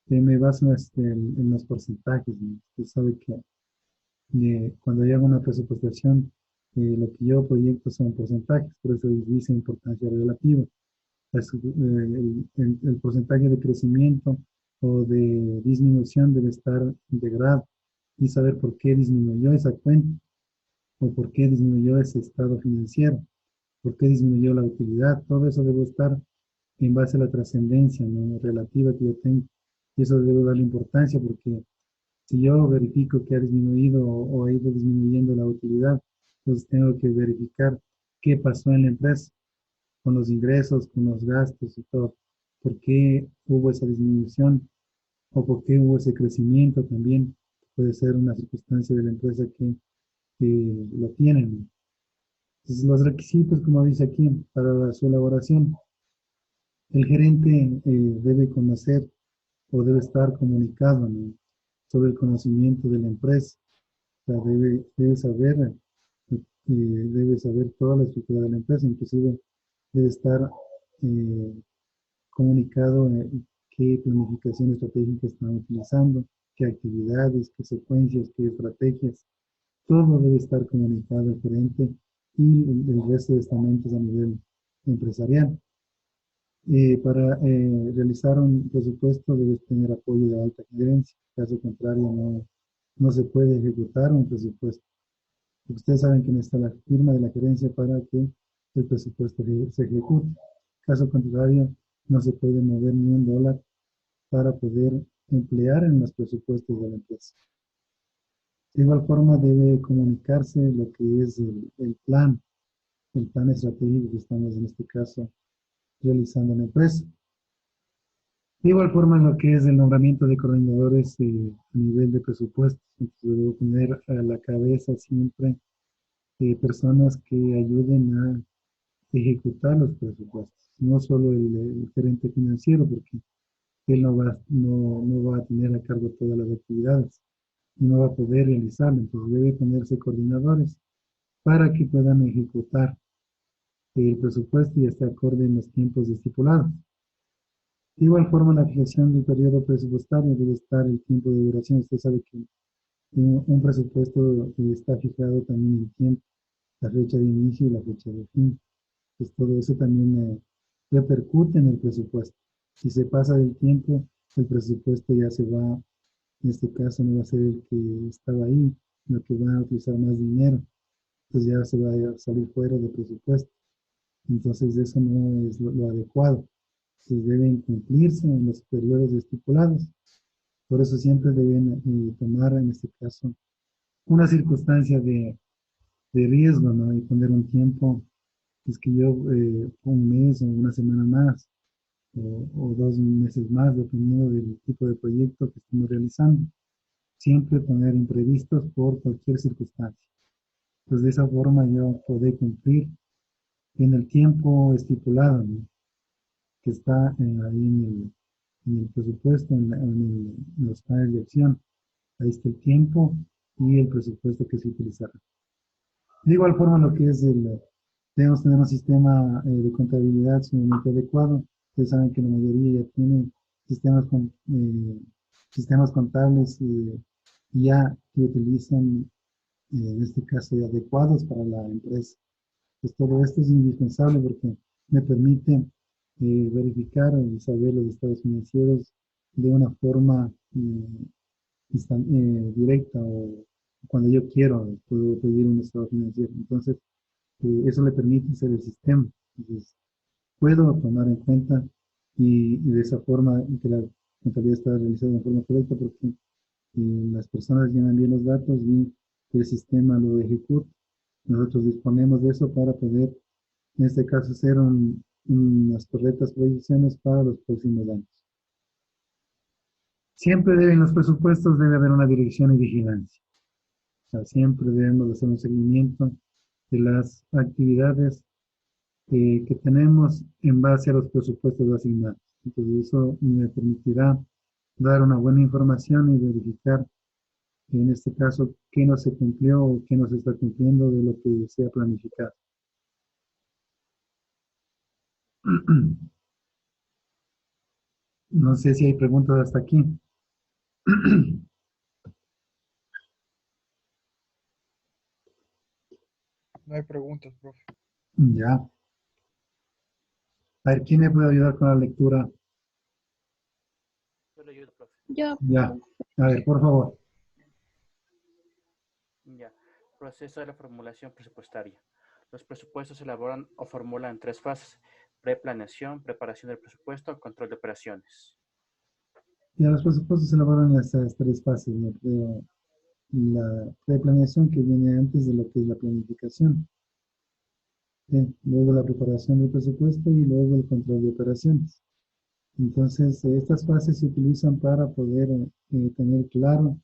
me baso en los porcentajes, ¿no? Usted sabe que cuando yo hago una presupuestación, lo que yo proyecto son porcentajes, por eso dice importancia relativa. El porcentaje de crecimiento o de disminución debe estar integrado y saber por qué disminuyó esa cuenta o por qué disminuyó ese estado financiero, por qué disminuyó la utilidad. Todo eso debe estar en base a la trascendencia, ¿no?, relativa que yo tengo. Y eso debo darle importancia porque si yo verifico que ha disminuido o ha ido disminuyendo la utilidad, entonces tengo que verificar qué pasó en la empresa, con los ingresos, con los gastos y todo. ¿Por qué hubo esa disminución? ¿O por qué hubo ese crecimiento también? Puede ser una circunstancia de la empresa que lo tienen. Entonces, los requisitos, como dice aquí, para su elaboración, el gerente debe conocer o debe estar comunicado, ¿no?, sobre el conocimiento de la empresa. O sea, debe saber toda la estructura de la empresa, inclusive debe estar comunicado qué planificación estratégica están utilizando, qué actividades, qué secuencias, qué estrategias. Todo debe estar comunicado al gerente y el resto de estamentos a nivel empresarial. Para realizar un presupuesto debes tener apoyo de alta gerencia. Caso contrario, no se puede ejecutar un presupuesto. Ustedes saben que necesita la firma de la gerencia para que el presupuesto se ejecute. Caso contrario, no se puede mover ni un dólar para poder emplear en los presupuestos de la empresa. De igual forma debe comunicarse lo que es el plan el plan estratégico que estamos en este caso realizando en la empresa. De igual forma, en lo que es el nombramiento de coordinadores a nivel de presupuestos, entonces debo poner a la cabeza siempre personas que ayuden a ejecutar los presupuestos, no solo el gerente financiero, porque él no va a tener a cargo todas las actividades y no va a poder realizarlo, entonces debe ponerse coordinadores para que puedan ejecutar el presupuesto y esté acorde en los tiempos estipulados. De igual forma, la fijación del periodo presupuestario debe estar el tiempo de duración. Usted sabe que un presupuesto está fijado también el tiempo, la fecha de inicio y la fecha de fin. Pues todo eso también repercute en el presupuesto. Si se pasa del tiempo, el presupuesto ya se va, en este caso no va a ser el que estaba ahí, sino que van a utilizar más dinero. Entonces ya se va a salir fuera del presupuesto. Entonces eso no es lo adecuado. Entonces deben cumplirse en los periodos estipulados. Por eso siempre deben tomar en este caso una circunstancia de riesgo, ¿no? Y poner un tiempo, es que yo un mes o una semana más o 2 meses más, dependiendo del tipo de proyecto que estemos realizando. Siempre poner imprevistos por cualquier circunstancia. Pues de esa forma yo podré cumplir en el tiempo estipulado, ¿no? Que está ahí en el presupuesto, en los planes de acción. Ahí está el tiempo y el presupuesto que se utilizará. De igual forma, lo que es debemos tener un sistema de contabilidad sumamente adecuado. Ustedes saben que la mayoría ya tiene sistemas contables ya que utilizan, en este caso, adecuados para la empresa. Pues todo esto es indispensable porque me permite verificar y saber los estados financieros de una forma directa o cuando yo quiero, puedo pedir un estado financiero. Entonces, eso le permite hacer el sistema. Entonces, puedo tomar en cuenta y de esa forma que la contabilidad está realizada de forma correcta porque las personas llenan bien los datos y el sistema lo ejecuta. Nosotros disponemos de eso para poder, en este caso, hacer unas correctas proyecciones para los próximos años. Siempre en los presupuestos debe haber una dirección y vigilancia. O sea, siempre debemos hacer un seguimiento de las actividades que tenemos en base a los presupuestos asignados. Entonces eso me permitirá dar una buena información y verificar, en este caso, qué no se cumplió o qué no se está cumpliendo de lo que se ha planificado. No sé si hay preguntas hasta aquí. No hay preguntas, profe. Ya. A ver, ¿quién me puede ayudar con la lectura? Yo le ayudo, profe. Yo. Ya. A ver, por favor. Ya. Proceso de la formulación presupuestaria. Los presupuestos se elaboran o formulan en 3 fases: preplaneación, preparación del presupuesto, control de operaciones. Ya, los presupuestos se elaboran en estas 3 fases, ¿no? Pero la preplaneación que viene antes de lo que es la planificación. ¿Sí? Luego la preparación del presupuesto y luego el control de operaciones. Entonces, estas fases se utilizan para poder tener claro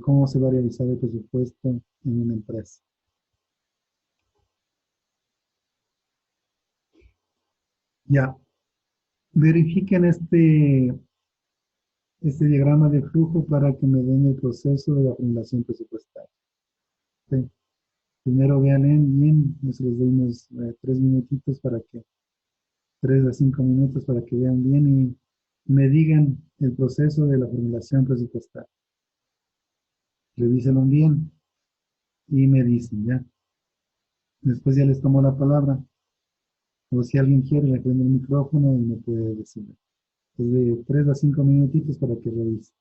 cómo se va a realizar el presupuesto en una empresa. Ya, verifiquen este diagrama de flujo para que me den el proceso de la formulación presupuestaria. ¿Sí? Primero vean bien, nosotros doy unos 3 minutitos para que, 3 a 5 minutos para que vean bien y me digan el proceso de la formulación presupuestaria. Revísenlo bien y me dicen, ¿ya? Después ya les tomo la palabra. O si alguien quiere, le prendo el micrófono y me puede decir. Es de 3 a 5 minutitos para que revise.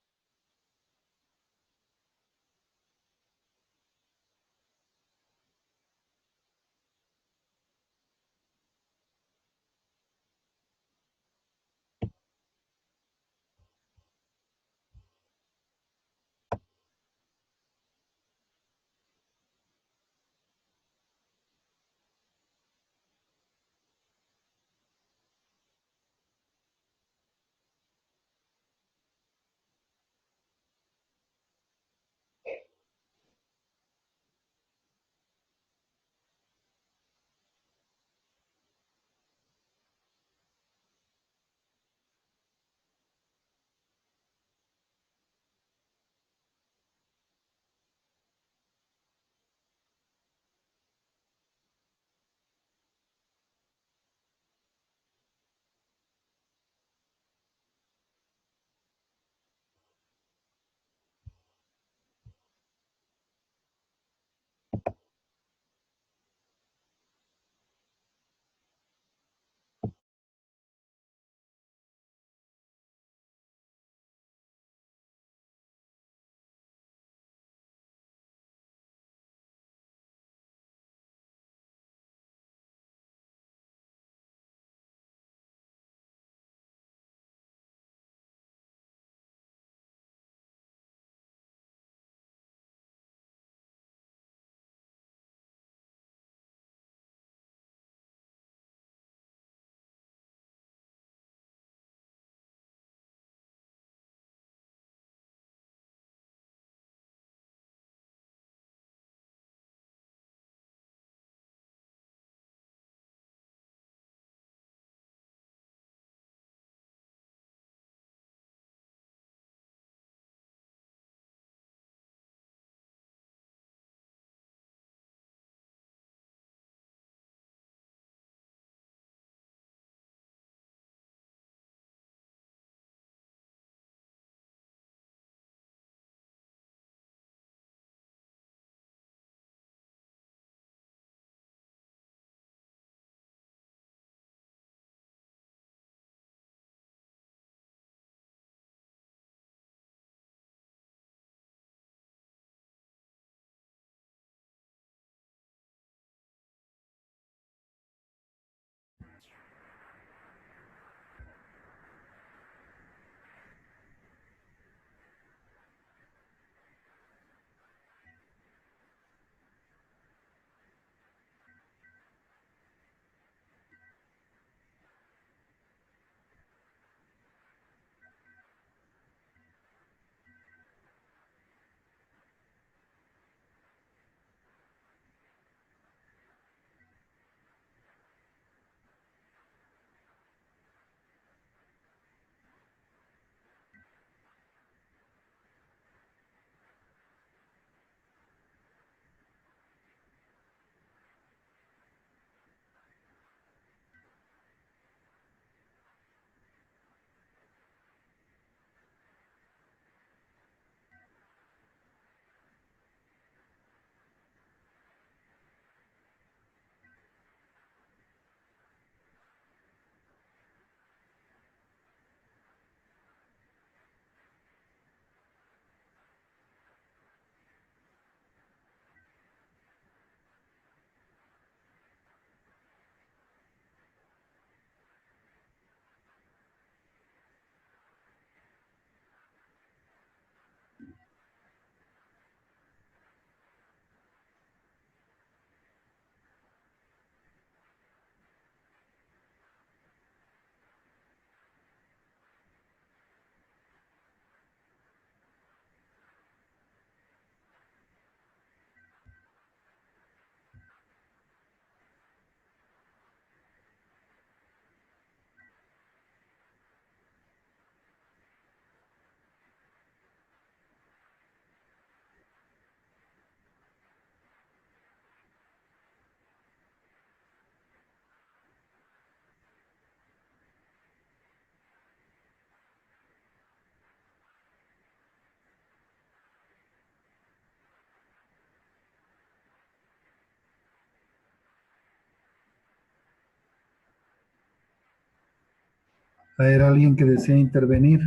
¿Hay alguien que desea intervenir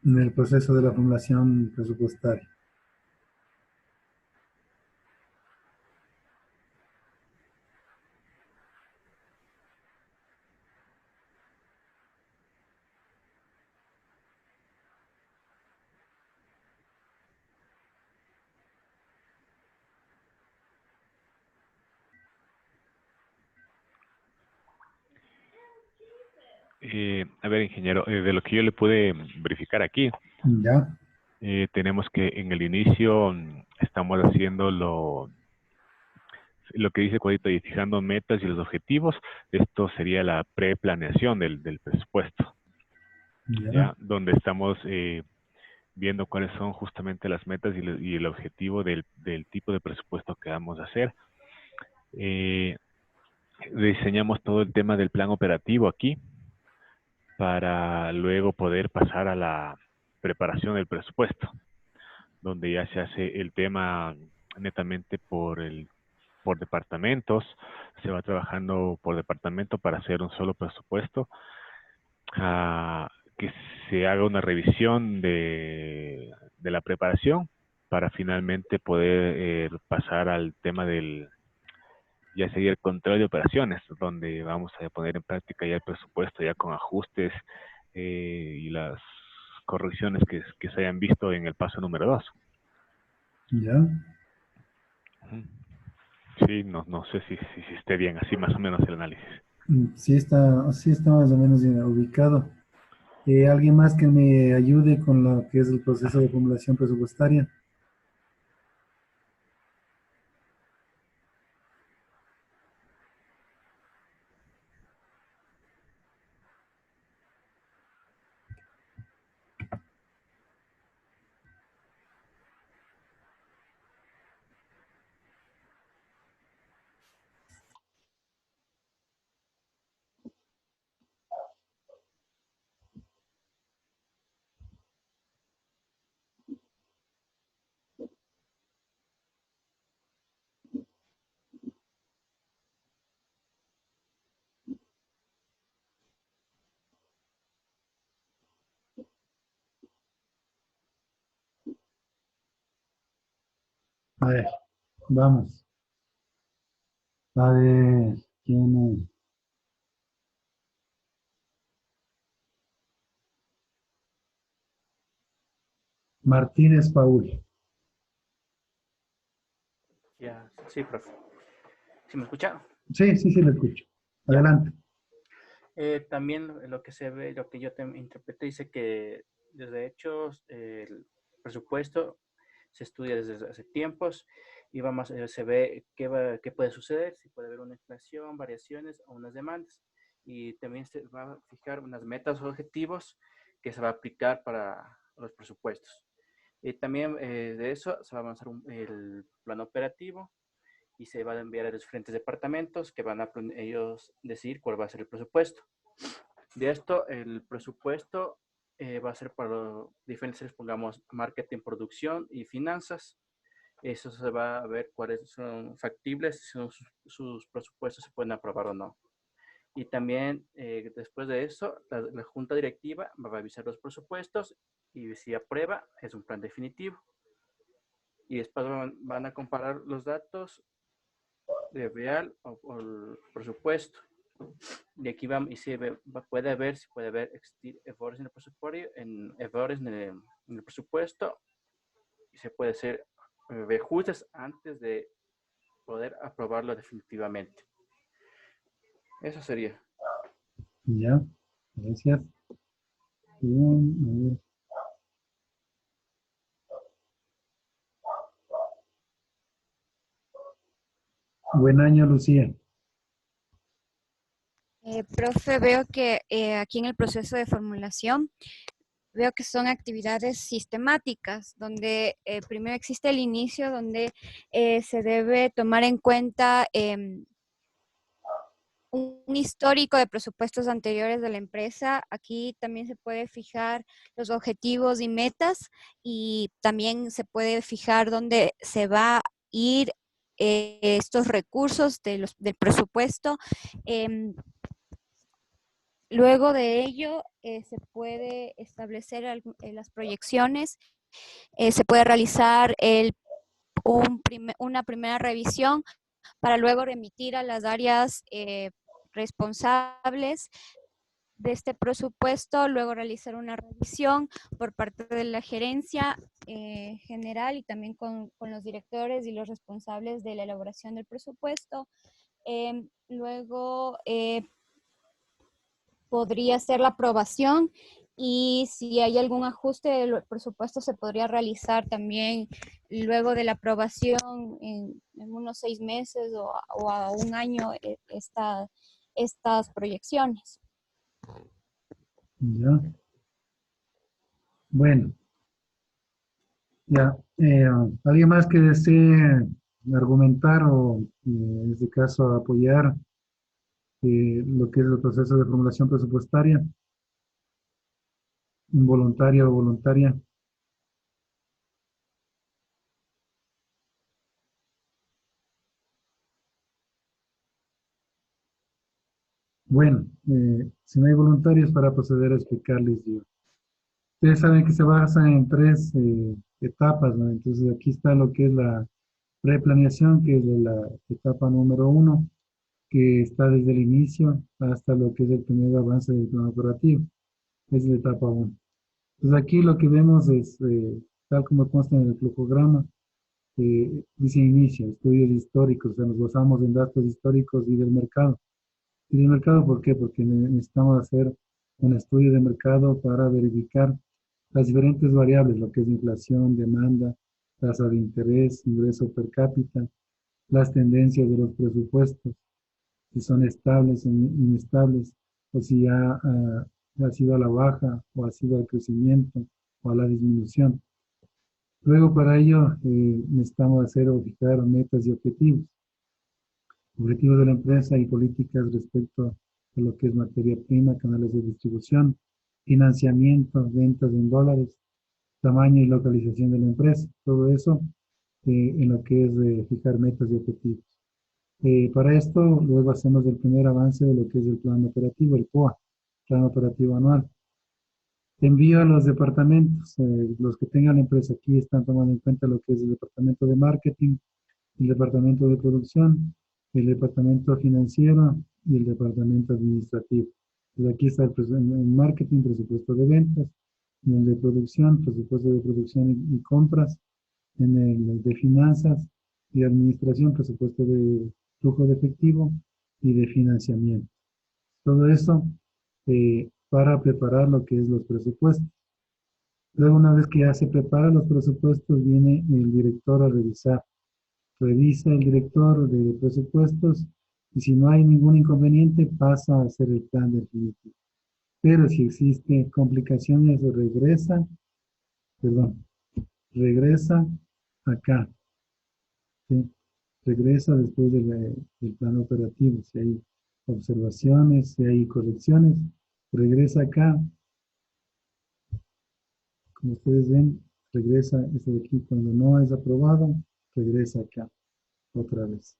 en el proceso de la formulación presupuestaria? A ver, ingeniero, de lo que yo le pude verificar aquí, Ya. tenemos que en el inicio estamos haciendo lo que dice Cuadrito y fijando metas y los objetivos. Esto sería la preplaneación del presupuesto, ¿ya? Donde estamos viendo cuáles son justamente las metas y el objetivo del tipo de presupuesto que vamos a hacer. Diseñamos todo el tema del plan operativo aquí, para luego poder pasar a la preparación del presupuesto, donde ya se hace el tema netamente por departamentos, se va trabajando por departamento para hacer un solo presupuesto, que se haga una revisión de la preparación para finalmente poder pasar al tema ya sería el control de operaciones, donde vamos a poner en práctica ya el presupuesto, ya con ajustes y las correcciones que se hayan visto en el paso número 2. Ya. Sí, no sé si esté bien, así más o menos el análisis. Sí está más o menos ubicado. ¿Alguien más que me ayude con lo que es el proceso de formulación presupuestaria? A ver, vamos. A ver, ¿quién es? Martínez Paul. Ya, sí, profe. ¿Sí me escucha? Sí, lo escucho. Adelante. También lo que se ve, lo que yo interpreté, dice que desde hechos el presupuesto se estudia desde hace tiempos y se ve qué puede suceder, si puede haber una inflación, variaciones o unas demandas. Y también se va a fijar unas metas o objetivos que se va a aplicar para los presupuestos. Y también de eso se va a avanzar el plan operativo y se va a enviar a los diferentes departamentos que van a ellos decidir cuál va a ser el presupuesto. De esto, el presupuesto va a ser para los diferentes, pongamos, marketing, producción y finanzas. Eso se va a ver cuáles son factibles, si sus presupuestos se pueden aprobar o no. Y también, después de eso, la junta directiva va a revisar los presupuestos y si aprueba, es un plan definitivo. Y después van a comparar los datos de real o el presupuesto. Y aquí vamos, y puede ver si puede haber errores en el presupuesto, errores en el presupuesto, y se puede hacer reajustes antes de poder aprobarlo definitivamente. Eso sería. Ya, gracias. Bien, a ver. Buen año, Lucía. Profe, veo que aquí en el proceso de formulación, veo que son actividades sistemáticas, donde primero existe el inicio, donde se debe tomar en cuenta un histórico de presupuestos anteriores de la empresa. Aquí también se puede fijar los objetivos y metas y también se puede fijar dónde se va a ir estos recursos del presupuesto. Luego de ello, se puede establecer las proyecciones, se puede realizar una primera revisión para luego remitir a las áreas responsables de este presupuesto, luego realizar una revisión por parte de la gerencia general y también con los directores y los responsables de la elaboración del presupuesto. Luego podría ser la aprobación, y si hay algún ajuste del presupuesto se podría realizar también luego de la aprobación en unos 6 meses o a un año estas proyecciones. Ya. Bueno, ya. ¿Alguien más que desee argumentar o, en este caso, apoyar lo que es el proceso de formulación presupuestaria, involuntaria o voluntaria? Bueno, si no hay voluntarios, para proceder a explicarles yo. Ustedes saben que se basa en 3 etapas, ¿no? Entonces aquí está lo que es la preplaneación, que es de la etapa número 1, que está desde el inicio hasta lo que es el primer avance del plan operativo. Es la etapa 1. Entonces aquí lo que vemos es, tal como consta en el flujograma, dice inicio, estudios históricos, o sea, nos basamos en datos históricos y del mercado. ¿Y del mercado por qué? Porque necesitamos hacer un estudio de mercado para verificar las diferentes variables, lo que es inflación, demanda, tasa de interés, ingreso per cápita, las tendencias de los presupuestos, si son estables o inestables, o si ha sido a la baja, o ha sido al crecimiento, o a la disminución. Luego, para ello, necesitamos hacer o fijar metas y objetivos. Objetivos de la empresa y políticas respecto a lo que es materia prima, canales de distribución, financiamiento, ventas en dólares, tamaño y localización de la empresa. Todo eso en lo que es fijar metas y objetivos. Para esto, luego hacemos el primer avance de lo que es el plan operativo, el POA, plan operativo anual. Envío a los departamentos, los que tengan la empresa aquí están tomando en cuenta lo que es el departamento de marketing, el departamento de producción, el departamento financiero y el departamento administrativo. Entonces aquí está el marketing, presupuesto de ventas, en el de producción, presupuesto de producción y compras, en el de finanzas y administración, presupuesto de flujo de efectivo y de financiamiento. Todo eso para preparar lo que es los presupuestos. Luego, una vez que ya se preparan los presupuestos, viene el director a revisar. Revisa el director de presupuestos y si no hay ningún inconveniente pasa a hacer el plan definitivo. Pero si existe complicaciones, regresa acá. ¿Sí? Regresa después del plan operativo. Si hay observaciones, si hay correcciones, regresa acá. Como ustedes ven, regresa este de aquí. Cuando no es aprobado, regresa acá otra vez.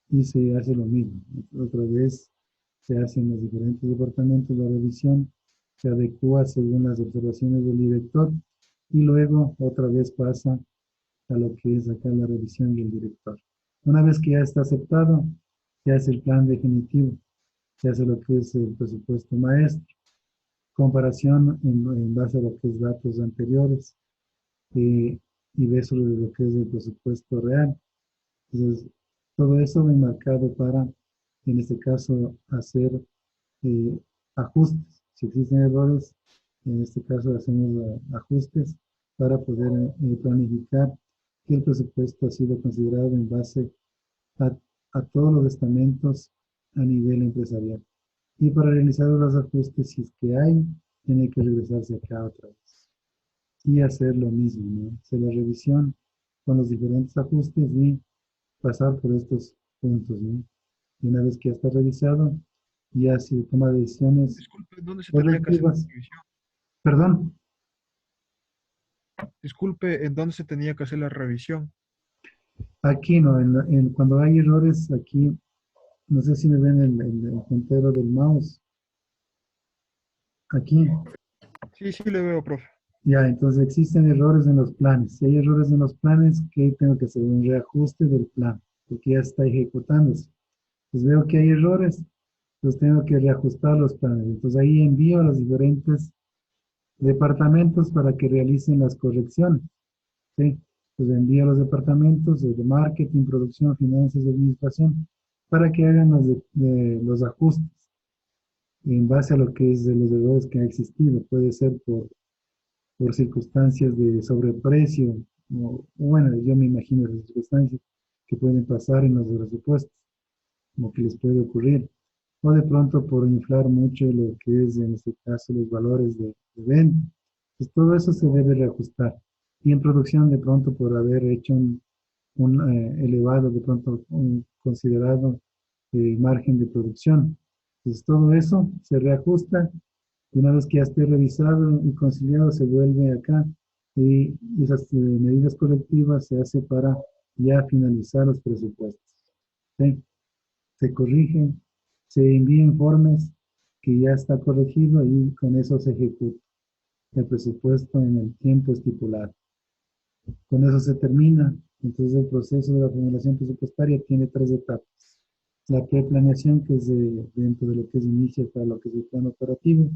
Y se hace lo mismo. Otra vez se hace en los diferentes departamentos la revisión, se adecua según las observaciones del director y luego otra vez pasa a lo que es acá la revisión del director. Una vez que ya está aceptado, se hace el plan definitivo, se hace lo que es el presupuesto maestro, comparación en base a lo que es datos anteriores y ves sobre lo que es el presupuesto real. Entonces, todo eso va enmarcado para, en este caso, hacer ajustes. Si existen errores, en este caso hacemos ajustes para poder planificar que el presupuesto ha sido considerado en base a todos los estamentos a nivel empresarial. Y para realizar los ajustes, si es que hay, tiene que regresarse acá otra vez. Y hacer lo mismo, ¿no? Hacer la revisión con los diferentes ajustes y pasar por estos puntos, ¿no? Y una vez que ya está revisado, ya se toma decisiones. Disculpe, ¿dónde se tendría que hacer la revisión? ¿Perdón? Disculpe, ¿en dónde se tenía que hacer la revisión? Aquí no, cuando hay errores, aquí, no sé si me ven el puntero del mouse. Aquí. Sí, sí le veo, profe. Ya, entonces existen errores en los planes. Si hay errores en los planes, ¿qué tengo que hacer? Un reajuste del plan, porque ya está ejecutándose. Entonces veo que hay errores, entonces tengo que reajustar los planes. Entonces ahí envío a los diferentes departamentos para que realicen las correcciones. ¿Sí? Entonces envío a los departamentos de marketing, producción, finanzas y administración para que hagan los ajustes en base a lo que es de los errores que ha existido. Puede ser por circunstancias de sobreprecio, o bueno, yo me imagino las circunstancias que pueden pasar en los presupuestos, como que les puede ocurrir, o de pronto por inflar mucho lo que es en este caso los valores de venta. Pues todo eso se debe reajustar. Y en producción de pronto por haber hecho un elevado, de pronto un considerado margen de producción. Entonces todo eso se reajusta y una vez que ya esté revisado y conciliado, se vuelve acá y esas medidas colectivas se hace para ya finalizar los presupuestos. ¿Sí? Se corrigen, se envían informes que ya está corregido y con eso se ejecuta el presupuesto en el tiempo estipulado. Con eso se termina. Entonces el proceso de la formulación presupuestaria tiene 3 etapas. La preplaneación, que es dentro de lo que es inicio para lo que es el plan operativo,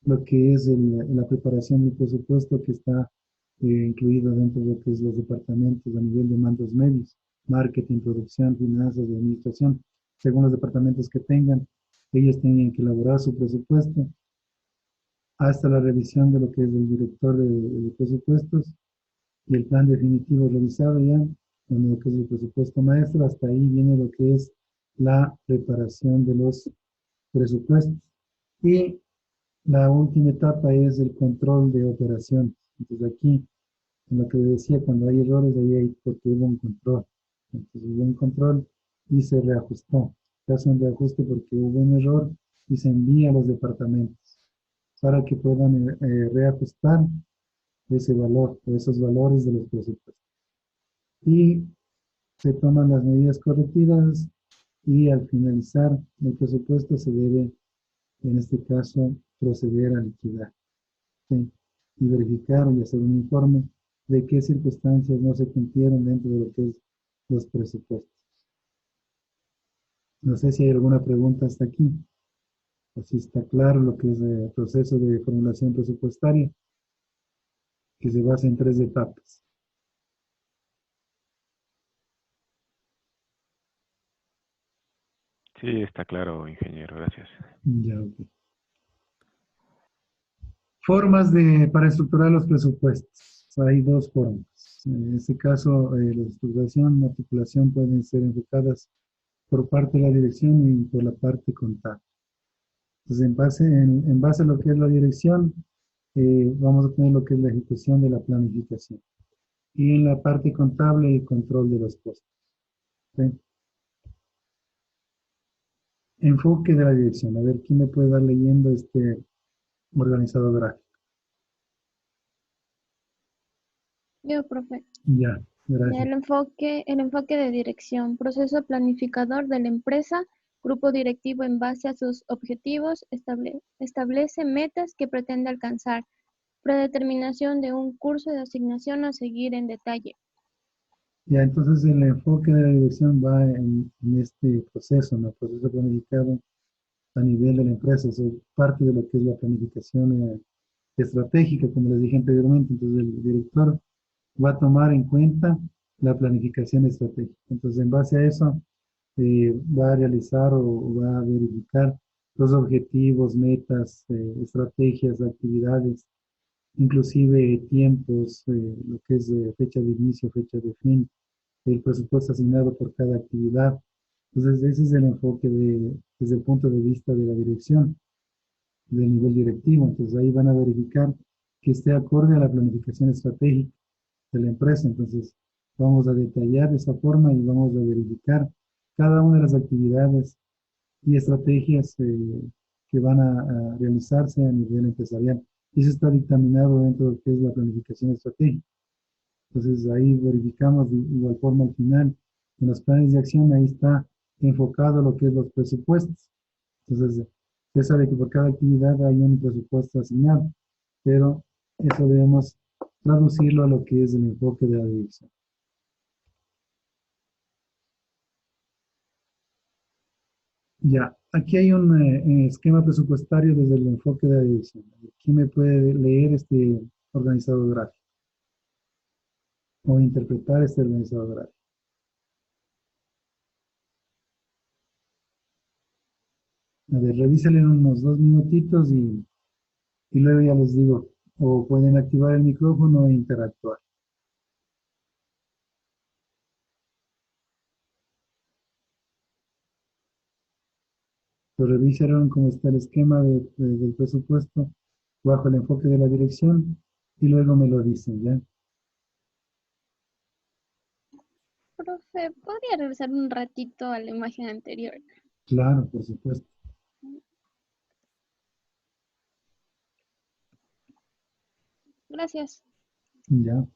lo que es la preparación del presupuesto que está incluido dentro de lo que es los departamentos a nivel de mandos medios, marketing, producción, finanzas y administración, según los departamentos que tengan, ellos tienen que elaborar su presupuesto hasta la revisión de lo que es el director de presupuestos y el plan definitivo revisado ya, con lo que es el presupuesto maestro, hasta ahí viene lo que es la preparación de los presupuestos. Y la última etapa es el control de operaciones. Entonces aquí, en lo que decía, cuando hay errores, ahí hay porque hubo un control. Entonces hubo un control y se reajustó. Se hace un reajuste porque hubo un error y se envía a los departamentos para que puedan reajustar ese valor o esos valores de los presupuestos. Y se toman las medidas correctivas y al finalizar el presupuesto se debe, en este caso, proceder a liquidar, ¿sí? Y verificar y hacer un informe de qué circunstancias no se cumplieron dentro de lo que es los presupuestos. No sé si hay alguna pregunta hasta aquí, o si está claro lo que es el proceso de formulación presupuestaria, que se basa en 3 etapas. Sí, está claro, ingeniero, gracias. Ya, ok. Formas para estructurar los presupuestos. Hay 2 formas. En este caso, la estructuración y articulación pueden ser enfocadas por parte de la dirección y por la parte contable. Entonces, en base a lo que es la dirección, vamos a tener lo que es la ejecución de la planificación. Y en la parte contable, el control de los costos. ¿Sí? Enfoque de la dirección. A ver, ¿quién me puede dar leyendo este organizador gráfico? Yo, profe. Ya, gracias. El enfoque de dirección, proceso planificador de la empresa, grupo directivo en base a sus objetivos, establece metas que pretende alcanzar, predeterminación de un curso de asignación a seguir en detalle. Ya, entonces el enfoque de la dirección va en este proceso, ¿no? Proceso planificado a nivel de la empresa, es parte de lo que es la planificación estratégica, como les dije anteriormente. Entonces el director va a tomar en cuenta la planificación estratégica. Entonces en base a eso va a realizar o va a verificar los objetivos, metas, estrategias, actividades, inclusive tiempos, lo que es fecha de inicio, fecha de fin, el presupuesto asignado por cada actividad. Entonces, ese es el enfoque desde el punto de vista de la dirección, del nivel directivo. Entonces, ahí van a verificar que esté acorde a la planificación estratégica de la empresa. Entonces, vamos a detallar de esa forma y vamos a verificar cada una de las actividades y estrategias que van a realizarse a nivel empresarial. Y eso está dictaminado dentro de lo que es la planificación estratégica. Entonces ahí verificamos de igual forma al final, en los planes de acción, ahí está enfocado lo que es los presupuestos. Entonces, usted sabe que por cada actividad hay un presupuesto asignado, pero eso debemos traducirlo a lo que es el enfoque de la dirección. Ya, aquí hay un esquema presupuestario desde el enfoque de la dirección. ¿Quién me puede leer este organizador gráfico? O interpretar este organizador gráfico. A ver, revísenlo en unos 2 minutitos y luego ya les digo, o pueden activar el micrófono e interactuar. Pero revisaron cómo está el esquema del presupuesto bajo el enfoque de la dirección y luego me lo dicen, ¿ya? Profe, ¿podría regresar un ratito a la imagen anterior? Claro, por supuesto. Gracias. Ya.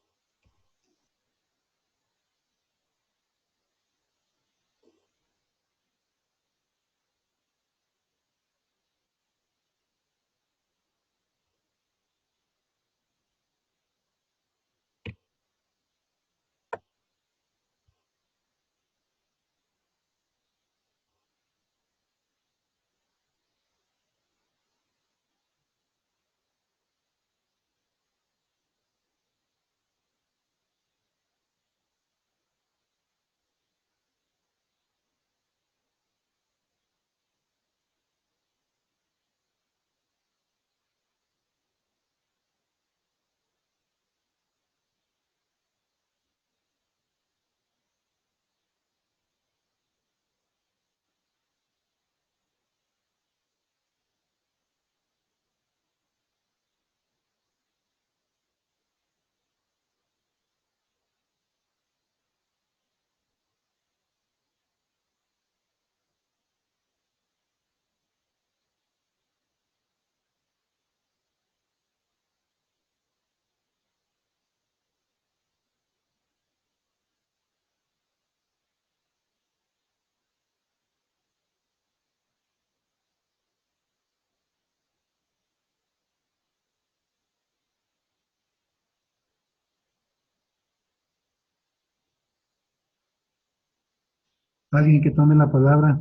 Alguien que tome la palabra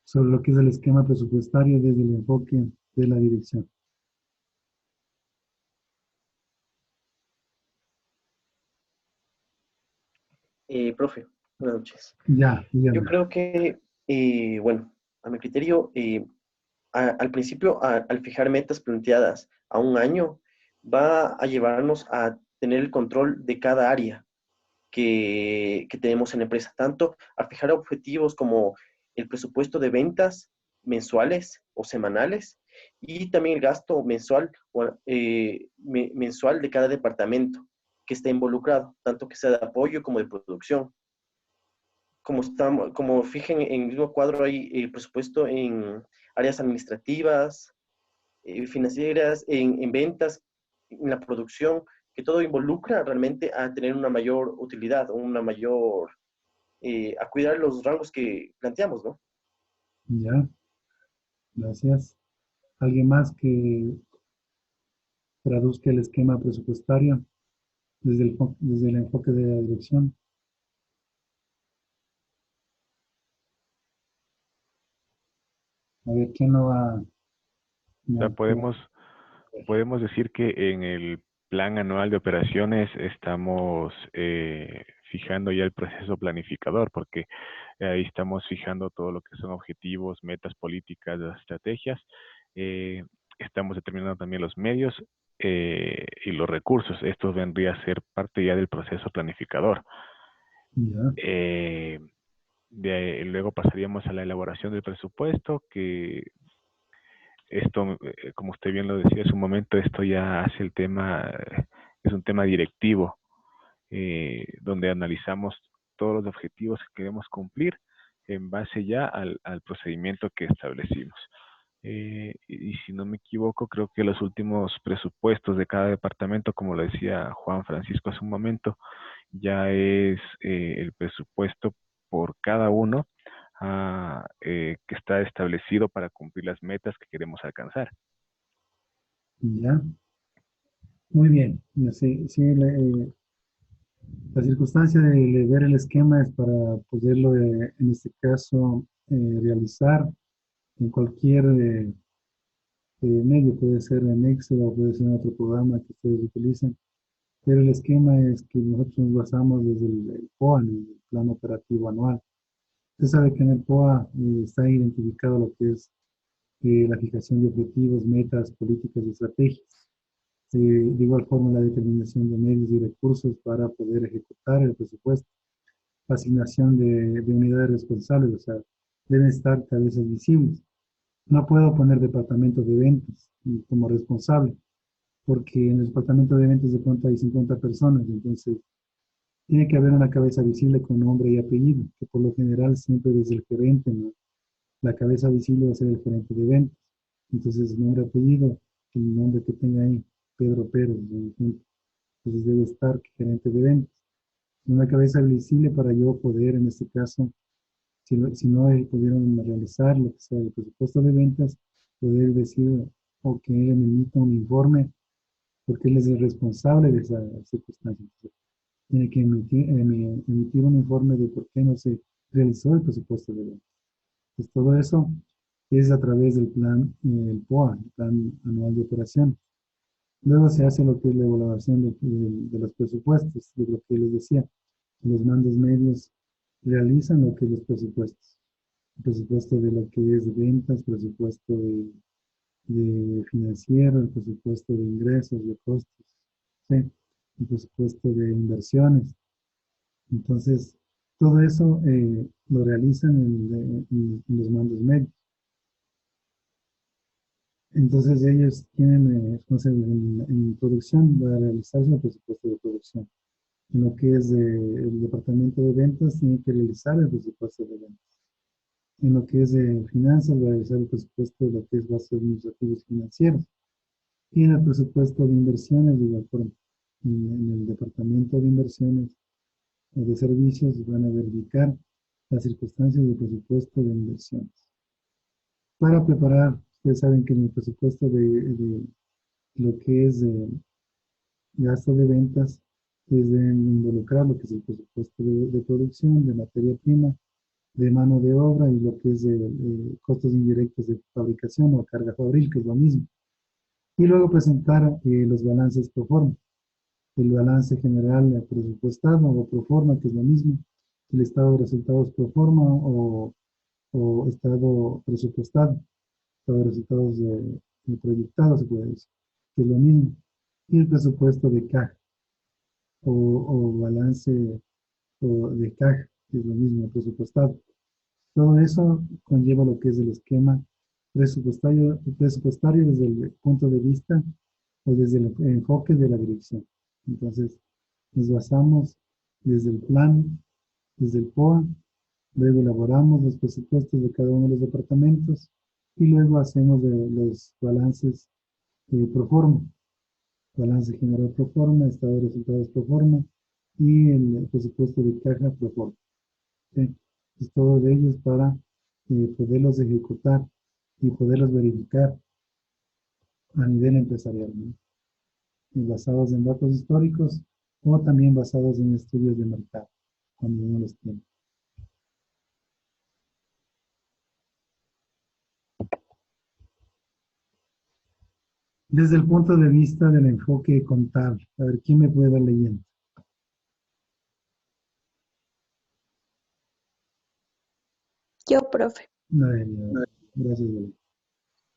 sobre lo que es el esquema presupuestario desde el enfoque de la dirección. Profe, buenas noches. Ya, dígame. Yo creo que, bueno, a mi criterio, al principio, al fijar metas planteadas a un año, va a llevarnos a tener el control de cada área que tenemos en la empresa, tanto a fijar objetivos como el presupuesto de ventas mensuales o semanales y también el gasto mensual, mensual de cada departamento que esté involucrado, tanto que sea de apoyo como de producción. Como fijen en el mismo cuadro hay presupuesto en áreas administrativas, financieras, en ventas, en la producción, que todo involucra realmente a tener una mayor utilidad, a cuidar los rangos que planteamos, ¿no? Ya, gracias. ¿Alguien más que traduzca el esquema presupuestario desde el enfoque de la dirección? A ver, ¿quién no va? O sea, podemos decir que en el plan anual de operaciones estamos fijando ya el proceso planificador, porque ahí estamos fijando todo lo que son objetivos, metas políticas, las estrategias. Estamos determinando también los medios y los recursos. Esto vendría a ser parte ya del proceso planificador. Ya. Luego pasaríamos a la elaboración del presupuesto, que esto, como usted bien lo decía hace un momento, esto ya hace el tema, es un tema directivo, donde analizamos todos los objetivos que queremos cumplir en base ya al procedimiento que establecimos. y si no me equivoco, creo que los últimos presupuestos de cada departamento, como lo decía Juan Francisco hace un momento, ya es el presupuesto por cada uno que está establecido para cumplir las metas que queremos alcanzar. Ya, muy bien. Sí, sí, la circunstancia de ver el esquema es para poderlo, en este caso, realizar en cualquier medio, puede ser en Excel o puede ser en otro programa que ustedes utilicen, pero el esquema es que nosotros nos basamos desde el POA, en el Plan Operativo Anual. Usted sabe que en el POA está identificado lo que es la fijación de objetivos, metas, políticas y estrategias. De igual forma, la determinación de medios y recursos para poder ejecutar el presupuesto, asignación de unidades responsables, o sea, deben estar cabezas visibles. No puedo poner departamento de ventas como responsable, porque en el departamento de ventas de pronto hay 50 personas, entonces tiene que haber una cabeza visible con nombre y apellido, que por lo general siempre es el gerente, ¿no? La cabeza visible va a ser el gerente de ventas. Entonces, nombre, apellido, el nombre que tenga ahí, Pedro Pérez, por ejemplo. Entonces debe estar gerente de ventas. Una cabeza visible para yo poder, en este caso, si no pudieron realizar lo que sea el presupuesto de ventas, poder decir o que él me emita un informe, porque él es el responsable de esa circunstancia. Tiene que emitir un informe de por qué no se realizó el presupuesto de ventas. Pues todo eso es a través del plan, el POA, el Plan Anual de Operaciones. Luego se hace lo que es la evaluación de los presupuestos, de lo que les decía. Los mandos medios realizan lo que es los presupuestos. El presupuesto de lo que es ventas, presupuesto de financiero, el presupuesto de ingresos, de costos, ¿sí? El presupuesto de inversiones. Entonces, todo eso lo realizan en los mandos medios. Entonces ellos tienen, en producción, va a realizarse el presupuesto de producción. En lo que es el departamento de ventas, tiene que realizar el presupuesto de ventas. En lo que es de finanzas, va a realizar el presupuesto de lo que es gastos administrativos financieros. Y en el presupuesto de inversiones, de igual forma, en el departamento de inversiones o de servicios, van a verificar las circunstancias del presupuesto de inversiones. Para preparar, ustedes saben que en el presupuesto de lo que es gasto de ventas, deben involucrar lo que es el presupuesto de producción, de materia prima, de mano de obra y lo que es costos indirectos de fabricación o carga fabril, que es lo mismo. Y luego presentar los balances pro forma. El balance general presupuestado o pro forma, que es lo mismo. El estado de resultados pro forma o estado presupuestado. Estado de resultados proyectados, se puede decir, que es lo mismo. Y el presupuesto de caja o balance de caja, que es lo mismo, presupuestado. Todo eso conlleva lo que es el esquema presupuestario desde el punto de vista o desde el enfoque de la dirección. Entonces, nos basamos desde el plan, desde el POA, luego elaboramos los presupuestos de cada uno de los departamentos y luego hacemos los balances pro forma. Balance general pro forma, estado de resultados pro forma y el presupuesto de caja pro forma. ¿Sí? Es todo de ellos para poderlos ejecutar y poderlos verificar a nivel empresarial, ¿no? Y basados en datos históricos o también basados en estudios de mercado, cuando uno los tiene. Desde el punto de vista del enfoque contable, a ver, ¿quién me puede dar leyendo? Yo, profe. Gracias, Belén.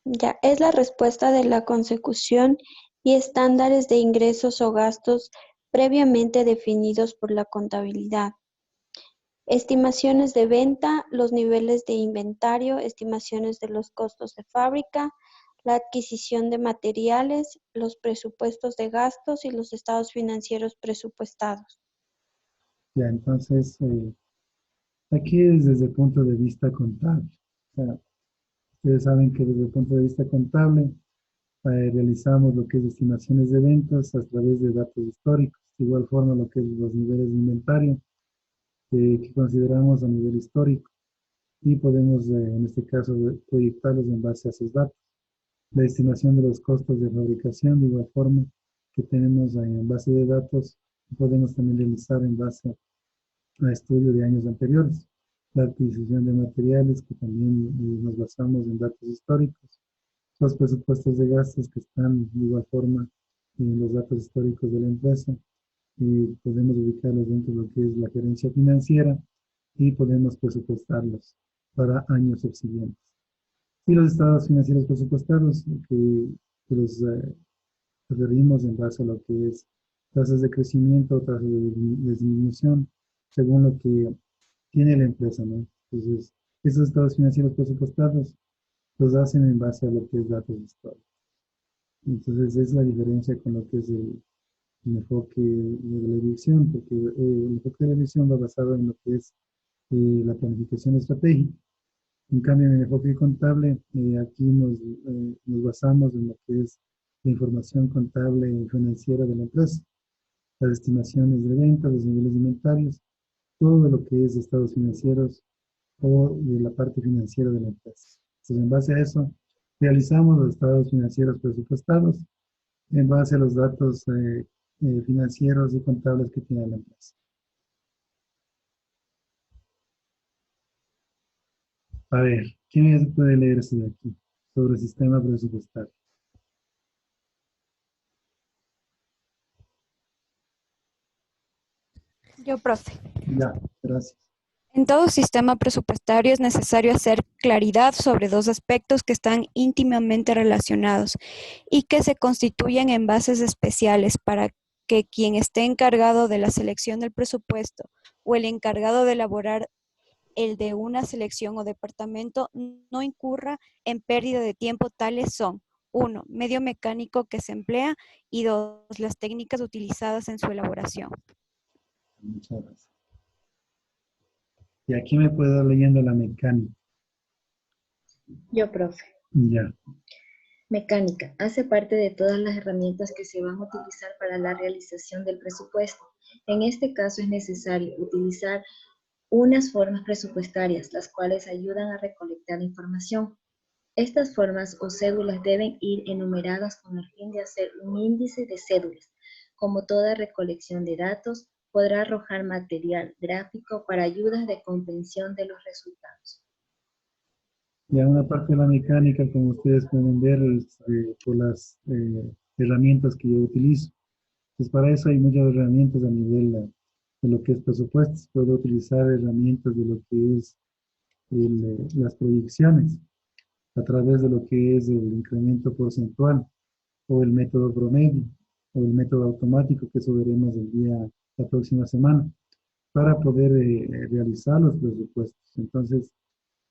Ya, es la respuesta de la consecución y estándares de ingresos o gastos previamente definidos por la contabilidad. Estimaciones de venta, los niveles de inventario, estimaciones de los costos de fábrica, la adquisición de materiales, los presupuestos de gastos y los estados financieros presupuestados. Ya, entonces, aquí es desde el punto de vista contable. O sea, Ustedes saben que desde el punto de vista contable realizamos lo que es estimaciones de ventas a través de datos históricos. De igual forma lo que es los niveles de inventario que consideramos a nivel histórico y podemos en este caso proyectarlos en base a esos datos. La estimación de los costos de fabricación de igual forma que tenemos en base de datos podemos también realizar en base a estudio de años anteriores. La adquisición de materiales que también nos basamos en datos históricos. Los presupuestos de gastos que están de igual forma en los datos históricos de la empresa. Y podemos ubicarlos dentro de lo que es la gerencia financiera y podemos presupuestarlos para años subsiguientes. Y los estados financieros presupuestados que los referimos en base a lo que es tasas de crecimiento, tasas de disminución, según lo que tiene la empresa, ¿no? Entonces, esos estados financieros presupuestados los hacen en base a lo que es datos históricos. Entonces, es la diferencia con lo que es el enfoque de la dirección, porque el enfoque de la dirección va basado en lo que es la planificación estratégica. En cambio, en el enfoque contable, aquí nos basamos en lo que es la información contable y financiera de la empresa, las estimaciones de ventas, los niveles de inventarios, todo lo que es estados financieros o de la parte financiera de la empresa. Entonces, en base a eso, realizamos los estados financieros presupuestados en base a los datos financieros y contables que tiene la empresa. A ver, ¿quién puede leer esto de aquí? Sobre el sistema presupuestario. Yo, profe. Ya, gracias. En todo sistema presupuestario es necesario hacer claridad sobre dos aspectos que están íntimamente relacionados y que se constituyen en bases especiales para que quien esté encargado de la selección del presupuesto o el encargado de elaborar el de una selección o departamento no incurra en pérdida de tiempo. Tales son: 1, medio mecánico que se emplea, y 2, las técnicas utilizadas en su elaboración. Muchas gracias. Y aquí me puedo dar leyendo la mecánica. Yo, profe. Ya. Mecánica. Hace parte de todas las herramientas que se van a utilizar para la realización del presupuesto. En este caso es necesario utilizar unas formas presupuestarias, las cuales ayudan a recolectar información. Estas formas o cédulas deben ir enumeradas con el fin de hacer un índice de cédulas. Como toda recolección de datos, podrá arrojar material gráfico para ayudas de comprensión de los resultados. Ya una parte de la mecánica, como ustedes pueden ver, es por las herramientas que yo utilizo. Pues para eso hay muchas herramientas a nivel de lo que es presupuestos. Puedo utilizar herramientas de lo que es las proyecciones a través de lo que es el incremento porcentual o el método promedio o el método automático, que eso veremos la próxima semana, para poder realizar los presupuestos. Entonces,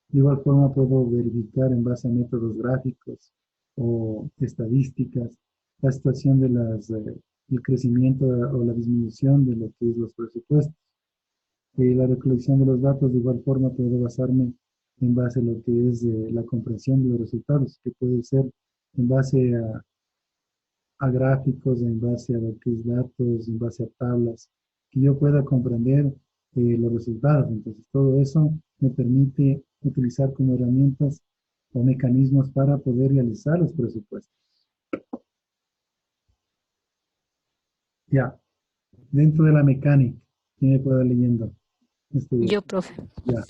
de igual forma puedo verificar en base a métodos gráficos o estadísticas la situación de el crecimiento o la disminución de lo que es los presupuestos. La recolección de los datos, de igual forma puedo basarme en base a lo que es la comprensión de los resultados, que puede ser en base a gráficos, en base a lo que es datos, en base a tablas, que yo pueda comprender los resultados. Entonces, todo eso me permite utilizar como herramientas o mecanismos para poder realizar los presupuestos. Ya, dentro de la mecánica, ¿quién me puede ir leyendo? Yo, profe. Ya.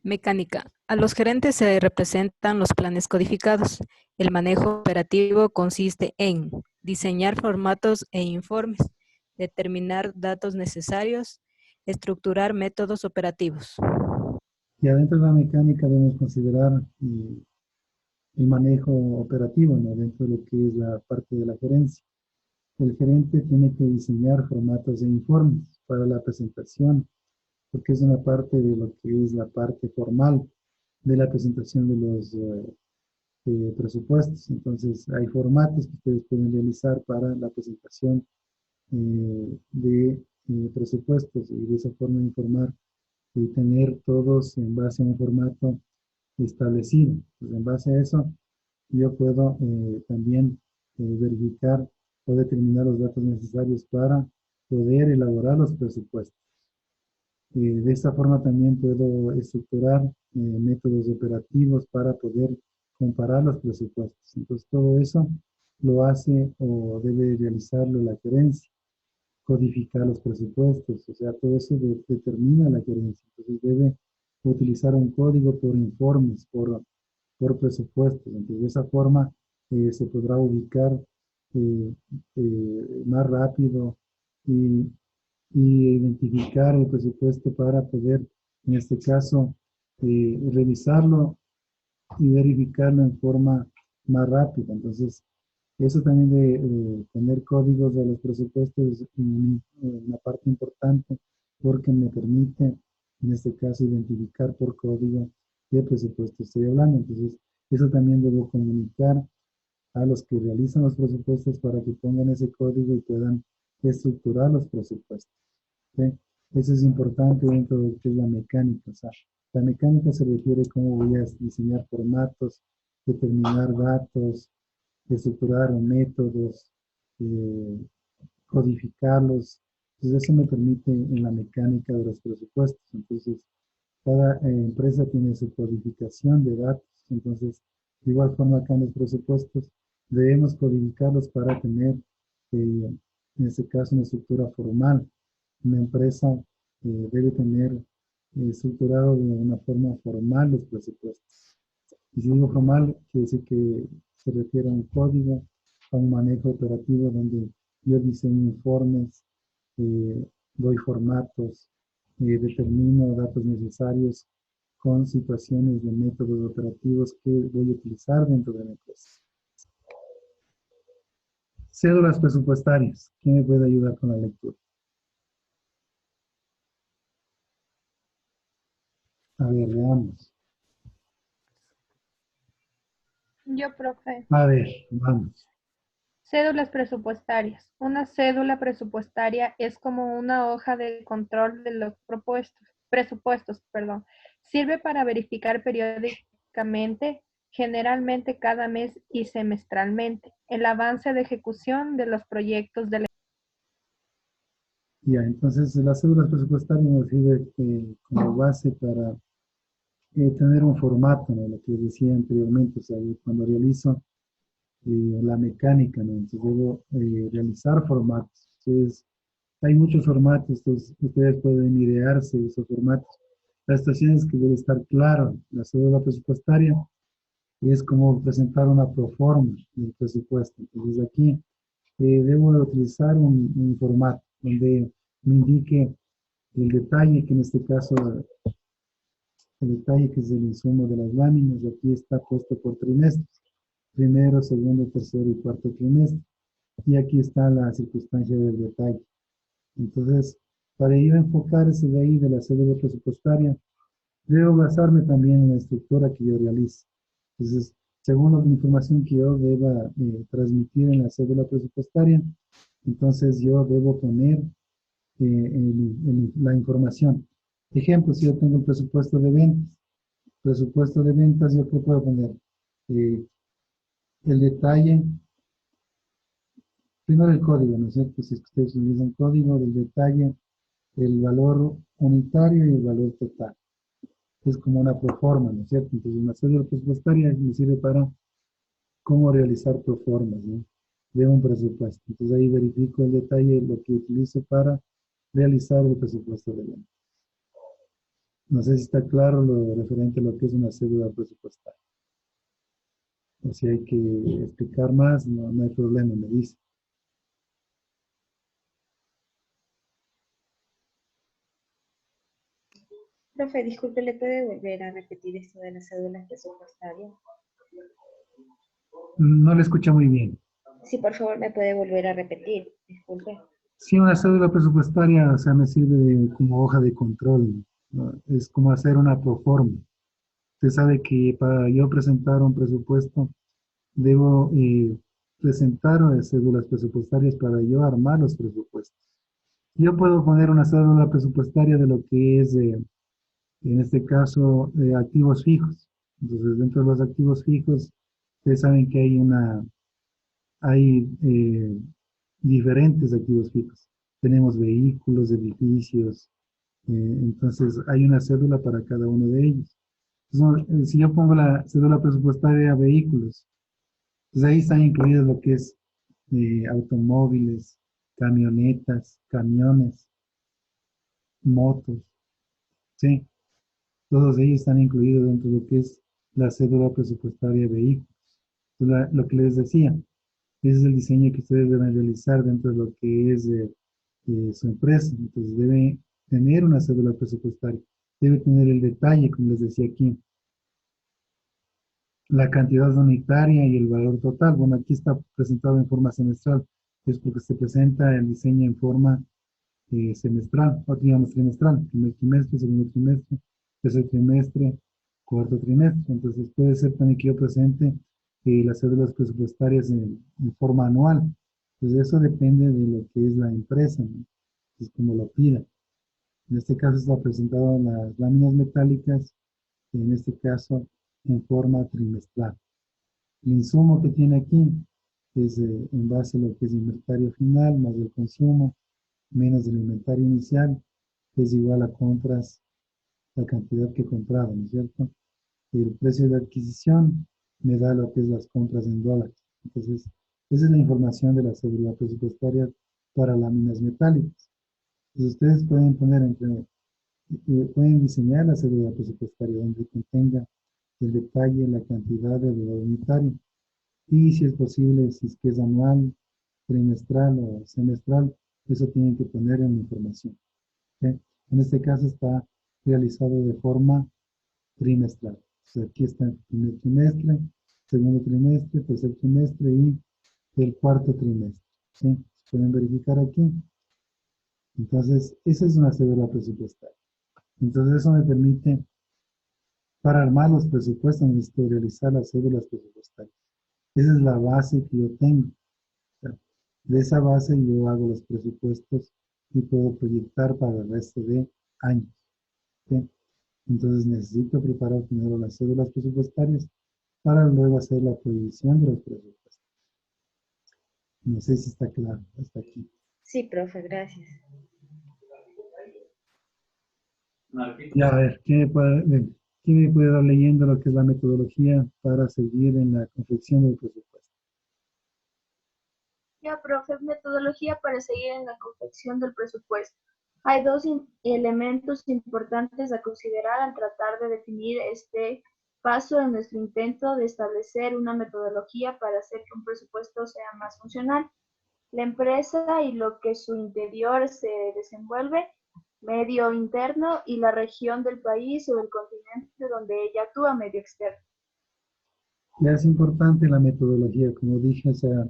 Mecánica. A los gerentes se representan los planes codificados. El manejo operativo consiste en diseñar formatos e informes, determinar datos necesarios, estructurar métodos operativos. Y adentro de la mecánica debemos considerar el manejo operativo, ¿no? Dentro de lo que es la parte de la gerencia. El gerente tiene que diseñar formatos e informes para la presentación, porque es una parte de lo que es la parte formal de la presentación de los presupuestos. Entonces, hay formatos que ustedes pueden realizar para la presentación de presupuestos y de esa forma informar y tener todos en base a un formato establecido. Entonces, en base a eso, yo puedo también verificar o determinar los datos necesarios para poder elaborar los presupuestos. De esta forma también puedo estructurar métodos operativos para poder comparar los presupuestos. Entonces, todo eso lo hace o debe realizarlo la gerencia, codificar los presupuestos, o sea, todo eso determina la gerencia. Entonces, debe utilizar un código por informes, por presupuestos. Entonces, de esa forma se podrá ubicar más rápido y identificar el presupuesto para poder, en este caso, revisarlo y verificarlo en forma más rápida. Entonces, eso también de tener códigos de los presupuestos es una parte importante porque me permite, en este caso, identificar por código qué presupuesto estoy hablando. Entonces, eso también debo comunicar a los que realizan los presupuestos para que pongan ese código y puedan estructurar los presupuestos. ¿Sí? Eso es importante dentro de lo que es la mecánica. O sea, la mecánica se refiere a cómo voy a diseñar formatos, determinar datos, estructurar métodos, codificarlos. Entonces, eso me permite en la mecánica de los presupuestos. Entonces, cada empresa tiene su codificación de datos. Entonces, de igual forma acá en los presupuestos, debemos codificarlos para tener, en este caso, una estructura formal. Una empresa debe tener estructurado de una forma formal los presupuestos. Y si digo formal, quiere decir que se refiere a un código, a un manejo operativo donde yo diseño informes, doy formatos, determino datos necesarios con situaciones de métodos operativos que voy a utilizar dentro de la empresa. Cédulas presupuestarias. ¿Quién me puede ayudar con la lectura? A ver, veamos. Yo, profe. A ver, vamos. Cédulas presupuestarias. Una cédula presupuestaria es como una hoja de control de los presupuestos. Sirve para verificar periódicamente, generalmente cada mes y semestralmente, el avance de ejecución de los proyectos de la. Ya, entonces las cédulas presupuestarias nos sirve como base para tener un formato, ¿no? Lo que decía anteriormente, o sea, yo cuando realizo la mecánica, ¿no? Entonces debo realizar formatos. Entonces, hay muchos formatos, entonces ustedes pueden idearse esos formatos. La situación es que debe estar claro, la cédula presupuestaria es como presentar una proforma del presupuesto. Entonces aquí debo utilizar un formato donde me indique el detalle, que en este caso el detalle que es el insumo de las láminas, aquí está puesto por trimestres. Primero, segundo, tercero y cuarto trimestre. Y aquí está la circunstancia del detalle. Entonces, para yo enfocarse de ahí de la cédula presupuestaria, debo basarme también en la estructura que yo realizo. Entonces, según la información que yo deba transmitir en la cédula presupuestaria, entonces yo debo poner la información. Ejemplo, si yo tengo el presupuesto de ventas, ¿yo qué puedo poner? El detalle, primero el código, ¿no es cierto? Si ustedes utilizan código del detalle, el valor unitario y el valor total. Es como una proforma, ¿no es cierto? Entonces, una cédula presupuestaria me sirve para cómo realizar proformas, ¿no? De un presupuesto. Entonces, ahí verifico el detalle, lo que utilizo para realizar el presupuesto de ventas. No sé si está claro lo referente a lo que es una cédula presupuestaria. O si hay que explicar más, no hay problema, me dice. Profe, disculpe, ¿le puede volver a repetir esto de las cédulas presupuestarias? No le escucha muy bien. Sí, por favor, me puede volver a repetir, disculpe. Sí, una cédula presupuestaria, o sea, me sirve como hoja de control, ¿no? Es como hacer una proforma. Usted sabe que para yo presentar un presupuesto, debo presentar cédulas presupuestarias para yo armar los presupuestos. Yo puedo poner una cédula presupuestaria de lo que es, en este caso, activos fijos. Entonces, dentro de los activos fijos, ustedes saben que hay diferentes activos fijos. Tenemos vehículos, edificios, entonces hay una cédula para cada uno de ellos. Entonces, si yo pongo la cédula presupuestaria a vehículos, pues ahí están incluidos lo que es automóviles, camionetas, camiones, motos, ¿sí? Todos ellos están incluidos dentro de lo que es la cédula presupuestaria de vehículos. Entonces, lo que les decía, ese es el diseño que ustedes deben realizar dentro de lo que es su empresa. Entonces, debe tener una cédula presupuestaria, debe tener el detalle, como les decía aquí, la cantidad unitaria y el valor total. Bueno, aquí está presentado en forma semestral, es porque se presenta el diseño en forma semestral, o digamos trimestral, primer trimestre, segundo trimestre, tercer trimestre, cuarto trimestre. Entonces puede ser también que yo presente las cédulas presupuestarias en forma anual. Entonces eso depende de lo que es la empresa, ¿no? Es como lo pida. En este caso está presentado las láminas metálicas, en este caso en forma trimestral. El insumo que tiene aquí es en base a lo que es inventario final más el consumo menos el inventario inicial, que es igual a compras, la cantidad que compraba, ¿no es cierto? Y el precio de adquisición me da lo que es las compras en dólares. Entonces, esa es la información de la cédula presupuestaria para láminas metálicas. Entonces, ustedes pueden poner pueden diseñar la cédula presupuestaria donde contenga el detalle, la cantidad del valor unitario. Y si es posible, si es que es anual, trimestral o semestral, eso tienen que poner en la información. ¿Okay? En este caso está realizado de forma trimestral. Entonces aquí está el primer trimestre, segundo trimestre, tercer trimestre y el cuarto trimestre. ¿Sí? Pueden verificar aquí. Entonces, esa es una cédula presupuestaria. Entonces, eso me permite, para armar los presupuestos, necesito realizar las cédulas presupuestarias. Esa es la base que yo tengo. De esa base yo hago los presupuestos y puedo proyectar para el resto de años. ¿Sí? Entonces necesito preparar primero las cédulas presupuestarias para luego hacer la proyección de los presupuestos. No sé si está claro hasta aquí. Sí, profe, gracias. Ya, a ver, ¿quién me puede dar leyendo lo que es la metodología para seguir en la confección del presupuesto? Ya, profe, metodología para seguir en la confección del presupuesto. Hay dos elementos importantes a considerar al tratar de definir este paso en nuestro intento de establecer una metodología para hacer que un presupuesto sea más funcional. La empresa y lo que su interior se desenvuelve, medio interno, y la región del país o del continente donde ella actúa, medio externo. Ya es importante la metodología, como dije, o sea,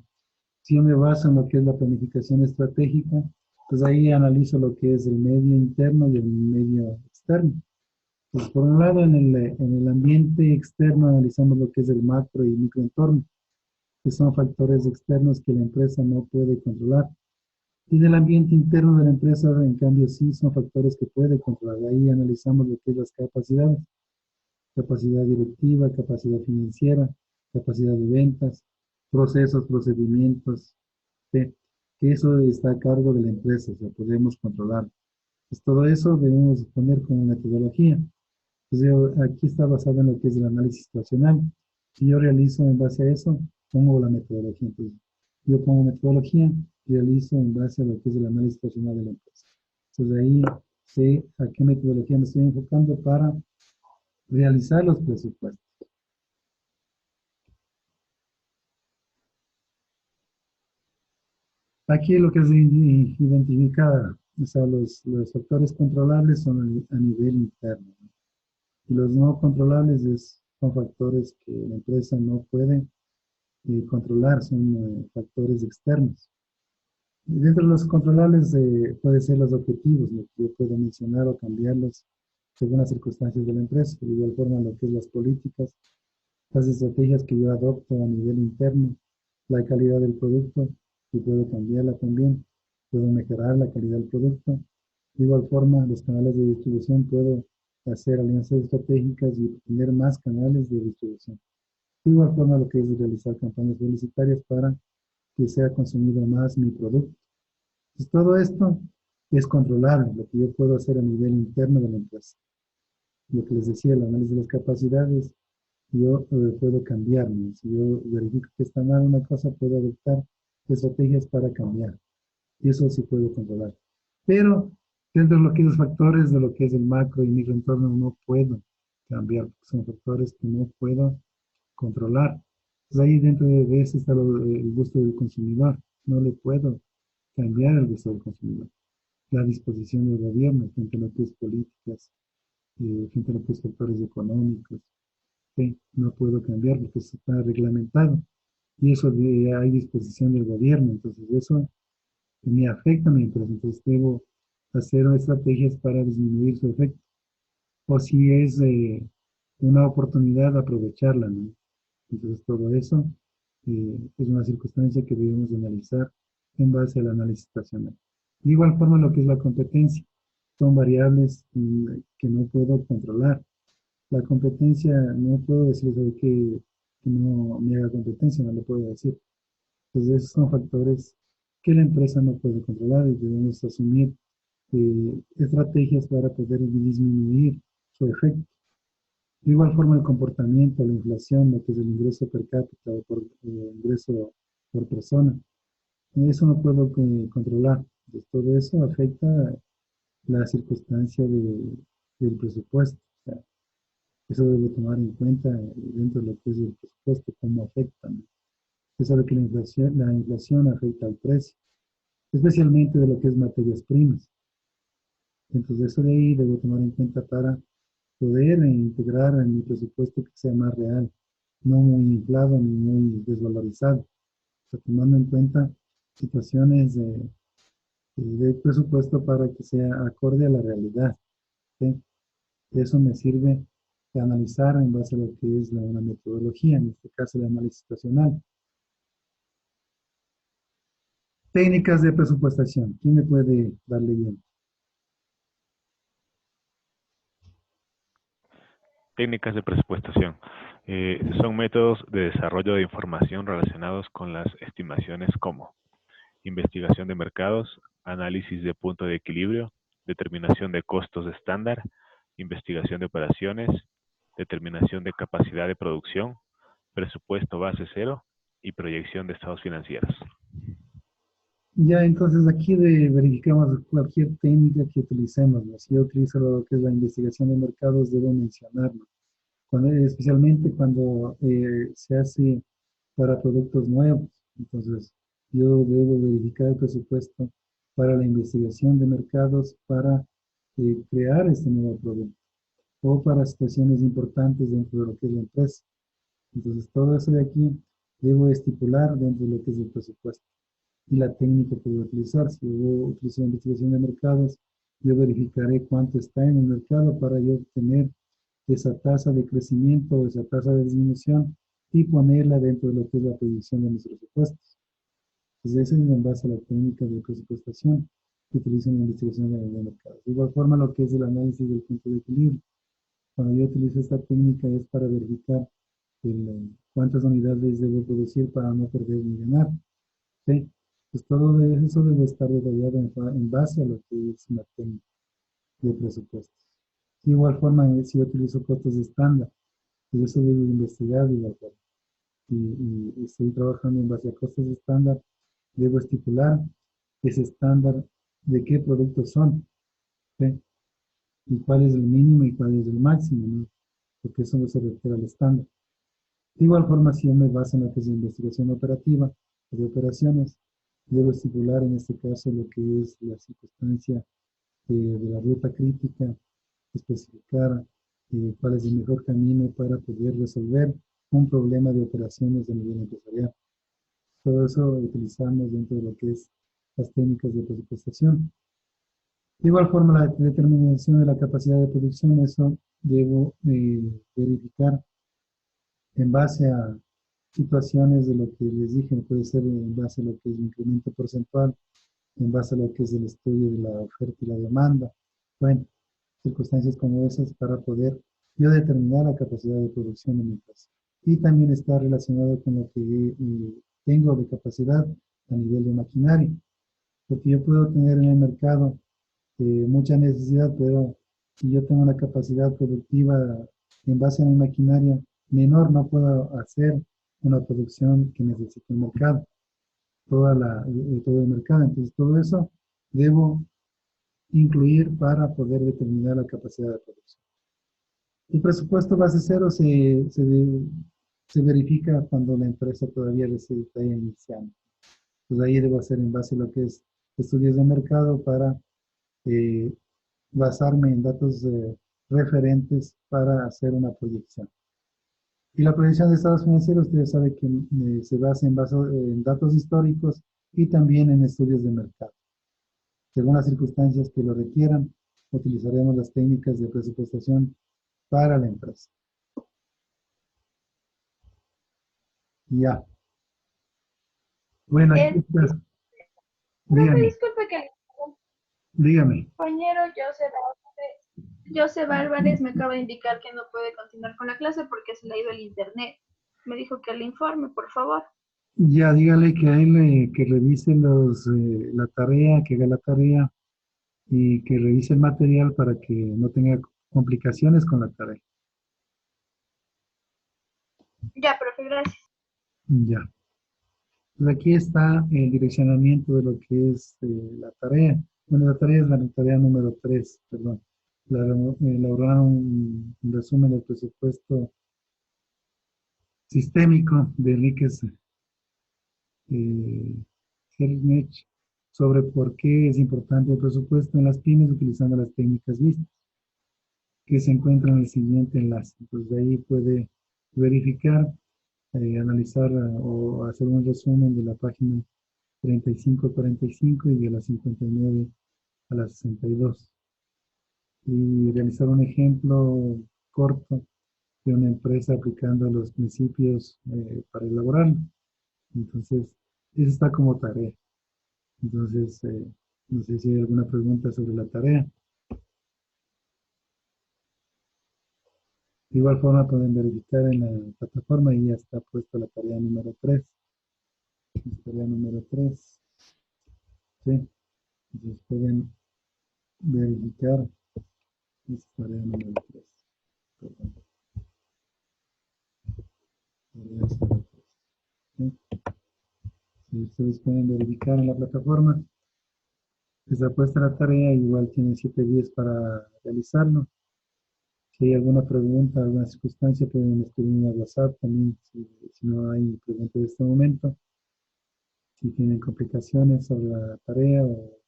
si yo me baso en lo que es la planificación estratégica, pues ahí analizo lo que es el medio interno y el medio externo. Pues por un lado, en el ambiente externo analizamos lo que es el macro y microentorno, que son factores externos que la empresa no puede controlar. Y del ambiente interno de la empresa, en cambio, sí son factores que puede controlar. Ahí analizamos lo que es las capacidades, capacidad directiva, capacidad financiera, capacidad de ventas, procesos, procedimientos, ¿sí? Que eso está a cargo de la empresa, o sea, podemos controlar. Pues todo eso debemos poner como metodología. Entonces, aquí está basado en lo que es el análisis situacional. Si yo realizo en base a eso, pongo la metodología. Entonces, yo pongo metodología, realizo en base a lo que es el análisis situacional de la empresa. Entonces, ahí sé a qué metodología me estoy enfocando para realizar los presupuestos. Aquí lo que se identifica, o sea, los factores controlables son a nivel interno, ¿no? Y los no controlables son factores que la empresa no puede controlar, son factores externos. Y dentro de los controlables puede ser los objetivos, ¿no? Que yo puedo mencionar o cambiarlos según las circunstancias de la empresa. De igual forma, lo que es las políticas, las estrategias que yo adopto a nivel interno, la calidad del producto, que puedo cambiarla también, puedo mejorar la calidad del producto. De igual forma, los canales de distribución puedo hacer alianzas estratégicas y tener más canales de distribución. De igual forma, lo que es realizar campañas publicitarias para que sea consumido más mi producto. Entonces, todo esto es controlable, lo que yo puedo hacer a nivel interno de la empresa. Lo que les decía, el análisis de las capacidades, yo puedo cambiarme. Si yo verifico que está mal una cosa, puedo adoptar estrategias para cambiar. Y eso sí puedo controlar. Pero dentro de lo que es los factores de lo que es el macro y microentorno no puedo cambiar, porque son factores que no puedo controlar. Entonces ahí dentro de eso está el gusto del consumidor. No le puedo cambiar el gusto del consumidor. La disposición del gobierno frente a lo que es políticas, frente a lo que es factores económicos. ¿Sí? No puedo cambiar porque eso está reglamentado. Y eso hay disposición del gobierno. Entonces eso me afecta a mi empresa. Entonces debo hacer estrategias para disminuir su efecto. O si es una oportunidad, aprovecharla, ¿no? Entonces todo eso es una circunstancia que debemos de analizar en base al análisis situacional. De igual forma lo que es la competencia. Son variables que no puedo controlar. La competencia, no puedo decir que no me haga competencia, no le puedo decir. Entonces esos son factores que la empresa no puede controlar y debemos asumir estrategias para poder disminuir su efecto. De igual forma el comportamiento, la inflación, lo que es el ingreso per cápita o por ingreso por persona. Eso no puedo controlar. Entonces, todo eso afecta la circunstancia del presupuesto. O sea, eso debe tomar en cuenta dentro de lo que es el presupuesto, cómo afecta, ¿no? Usted sabe que la inflación afecta al precio, especialmente de lo que es materias primas. Entonces eso de ahí debo tomar en cuenta para poder integrar en mi presupuesto que sea más real, no muy inflado ni muy desvalorizado. O sea, tomando en cuenta situaciones de presupuesto para que sea acorde a la realidad. ¿Sí? Eso me sirve de analizar en base a lo que es una metodología, en este caso el análisis situacional. Técnicas de presupuestación. ¿Quién me puede dar leyenda? Técnicas de presupuestación. Son métodos de desarrollo de información relacionados con las estimaciones como investigación de mercados, análisis de punto de equilibrio, determinación de costos estándar, investigación de operaciones, determinación de capacidad de producción, presupuesto base cero y proyección de estados financieros. Ya, entonces aquí verificamos cualquier técnica que utilicemos, ¿no? Si yo utilizo lo que es la investigación de mercados, debo mencionarlo. Especialmente cuando se hace para productos nuevos. Entonces, yo debo verificar el presupuesto para la investigación de mercados para crear este nuevo producto o para situaciones importantes dentro de lo que es la empresa. Entonces, todo eso de aquí debo estipular dentro de lo que es el presupuesto y la técnica que voy a utilizar. Si yo utilizo investigación de mercados, yo verificaré cuánto está en el mercado para yo obtener esa tasa de crecimiento o esa tasa de disminución y ponerla dentro de lo que es la predicción de mis presupuestos. Entonces, eso es en base a la técnica de presupuestación que utilizo en la investigación de mercados. De igual forma, lo que es el análisis del punto de equilibrio. Cuando yo utilizo esta técnica es para verificar cuántas unidades debo producir para no perder ni ganar. ¿Sí? Pues todo eso debe estar detallado en base a lo que es una técnica de presupuestos. De igual forma, si yo utilizo costos estándar, pues eso debo investigar de igual forma. Y estoy trabajando en base a costos estándar, debo estipular ese estándar de qué productos son, ¿sí? Y cuál es el mínimo y cuál es el máximo, ¿no? Porque eso no se refiere al estándar. De igual forma, si yo me baso en lo que es investigación operativa, de operaciones, debo estipular en este caso lo que es la circunstancia de la ruta crítica, especificar cuál es el mejor camino para poder resolver un problema de operaciones a nivel empresarial. Todo eso lo utilizamos dentro de lo que es las técnicas de presupuestación. De igual forma, la determinación de la capacidad de producción, eso debo verificar en base a situaciones de lo que les dije, puede ser en base a lo que es el incremento porcentual, en base a lo que es el estudio de la oferta y la demanda. Bueno, circunstancias como esas para poder yo determinar la capacidad de producción de mi empresa. Y también está relacionado con lo que tengo de capacidad a nivel de maquinaria, porque yo puedo tener en el mercado mucha necesidad, pero si yo tengo una capacidad productiva en base a mi maquinaria menor, no puedo hacer una producción que necesita el mercado, todo el mercado. Entonces, todo eso debo incluir para poder determinar la capacidad de producción. El presupuesto base cero se verifica cuando la empresa todavía se está iniciando. Pues ahí debo hacer en base a lo que es estudios de mercado para basarme en datos referentes para hacer una proyección. Y la proyección de estados financieros, ustedes saben que se basa en datos históricos y también en estudios de mercado. Según las circunstancias que lo requieran, utilizaremos las técnicas de presupuestación para la empresa. Ya. Bueno, aquí está. Dígame. Disculpe que Dígame. compañero José Álvarez me acaba de indicar que no puede continuar con la clase porque se le ha ido el internet. Me dijo que le informe, por favor. Ya, dígale que a él que revise la tarea, que haga la tarea y que revise el material para que no tenga complicaciones con la tarea. Ya, profe, gracias. Ya. Pues aquí está el direccionamiento de lo que es la tarea. Bueno, la tarea es la tarea número 3, perdón. Elaborar un resumen del presupuesto sistémico de Enríquez Helmech sobre por qué es importante el presupuesto en las pymes utilizando las técnicas vistas, que se encuentra en el siguiente enlace. Entonces, de ahí puede verificar, analizar o hacer un resumen de la página 35 a 45 y de la 59 a la 62. Y realizar un ejemplo corto de una empresa aplicando los principios para elaborarlo. Entonces, eso está como tarea. Entonces, no sé si hay alguna pregunta sobre la tarea. De igual forma pueden verificar en la plataforma y ya está puesta la tarea número 3. Tarea número 3. ¿Sí? Entonces pueden verificar esta tarea número 3. Perdón. ¿Sí? Si ustedes pueden verificar en la plataforma, está puesta la tarea, igual tienen 7 días para realizarlo. Si hay alguna pregunta, alguna circunstancia, pueden escribirme a WhatsApp también, si no hay preguntas de este momento. Si tienen complicaciones sobre la tarea o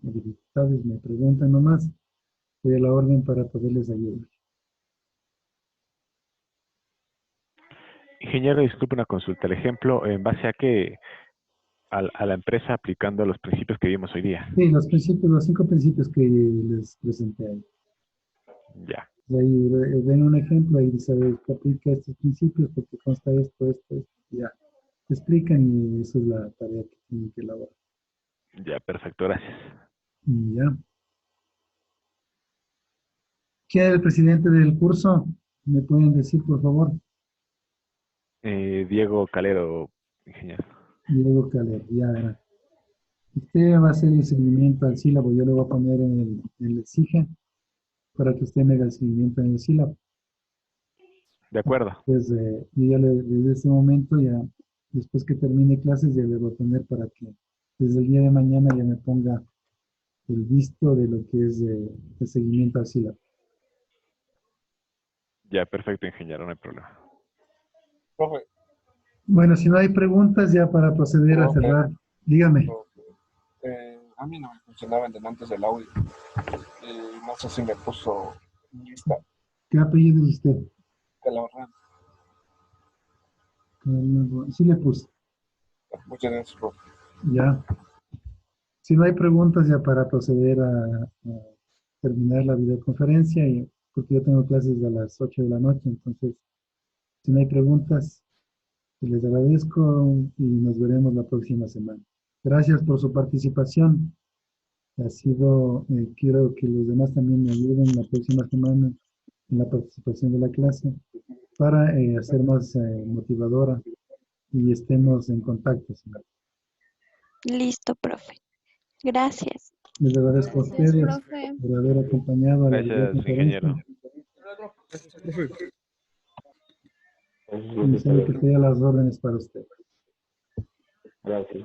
dificultades, me preguntan nomás. Estoy a la orden para poderles ayudar. Ingeniero, disculpe una consulta. El ejemplo, ¿en base a qué? A la empresa aplicando los principios que vimos hoy día. Sí, los 5 principios que les presenté ahí. Ya. Ahí ven un ejemplo, ahí dice que aplica estos principios porque consta esto, ya. Te explican y esa es la tarea que tienen que elaborar. Ya, perfecto, gracias. Ya. ¿Quién es el presidente del curso? ¿Me pueden decir, por favor? Diego Calero, ingeniero. Diego Calero, ya verá. Usted va a hacer el seguimiento al sílabo, yo le voy a poner en el exige para que usted me haga el seguimiento en el sílabo. De acuerdo. Pues yo ya desde ese momento, ya después que termine clases, ya le voy a poner para que desde el día de mañana ya me ponga el visto de lo que es el seguimiento al sílabo. Ya, perfecto, ingeniero, no hay problema. Profe. Bueno, si no hay preguntas, ya para proceder a cerrar, dígame. A mí no me funcionaba en antes del audio. No sé si me puso lista. ¿Qué apellido es usted? Calahorra. Sí le puse. Muchas gracias, profe. Ya. Si no hay preguntas, ya para proceder a terminar la videoconferencia, porque yo tengo clases a las 8 de la noche, entonces, si no hay preguntas, les agradezco y nos veremos la próxima semana. Gracias por su participación. Ha sido, quiero que los demás también me ayuden la próxima semana en la participación de la clase para hacer más motivadora y estemos en contacto, señor. Listo, profe. Gracias. Les agradezco a Gracias, ustedes profe. por haber acompañado a la Gracias, ingeniero. Y sabe que estoy a las órdenes para usted. Gracias.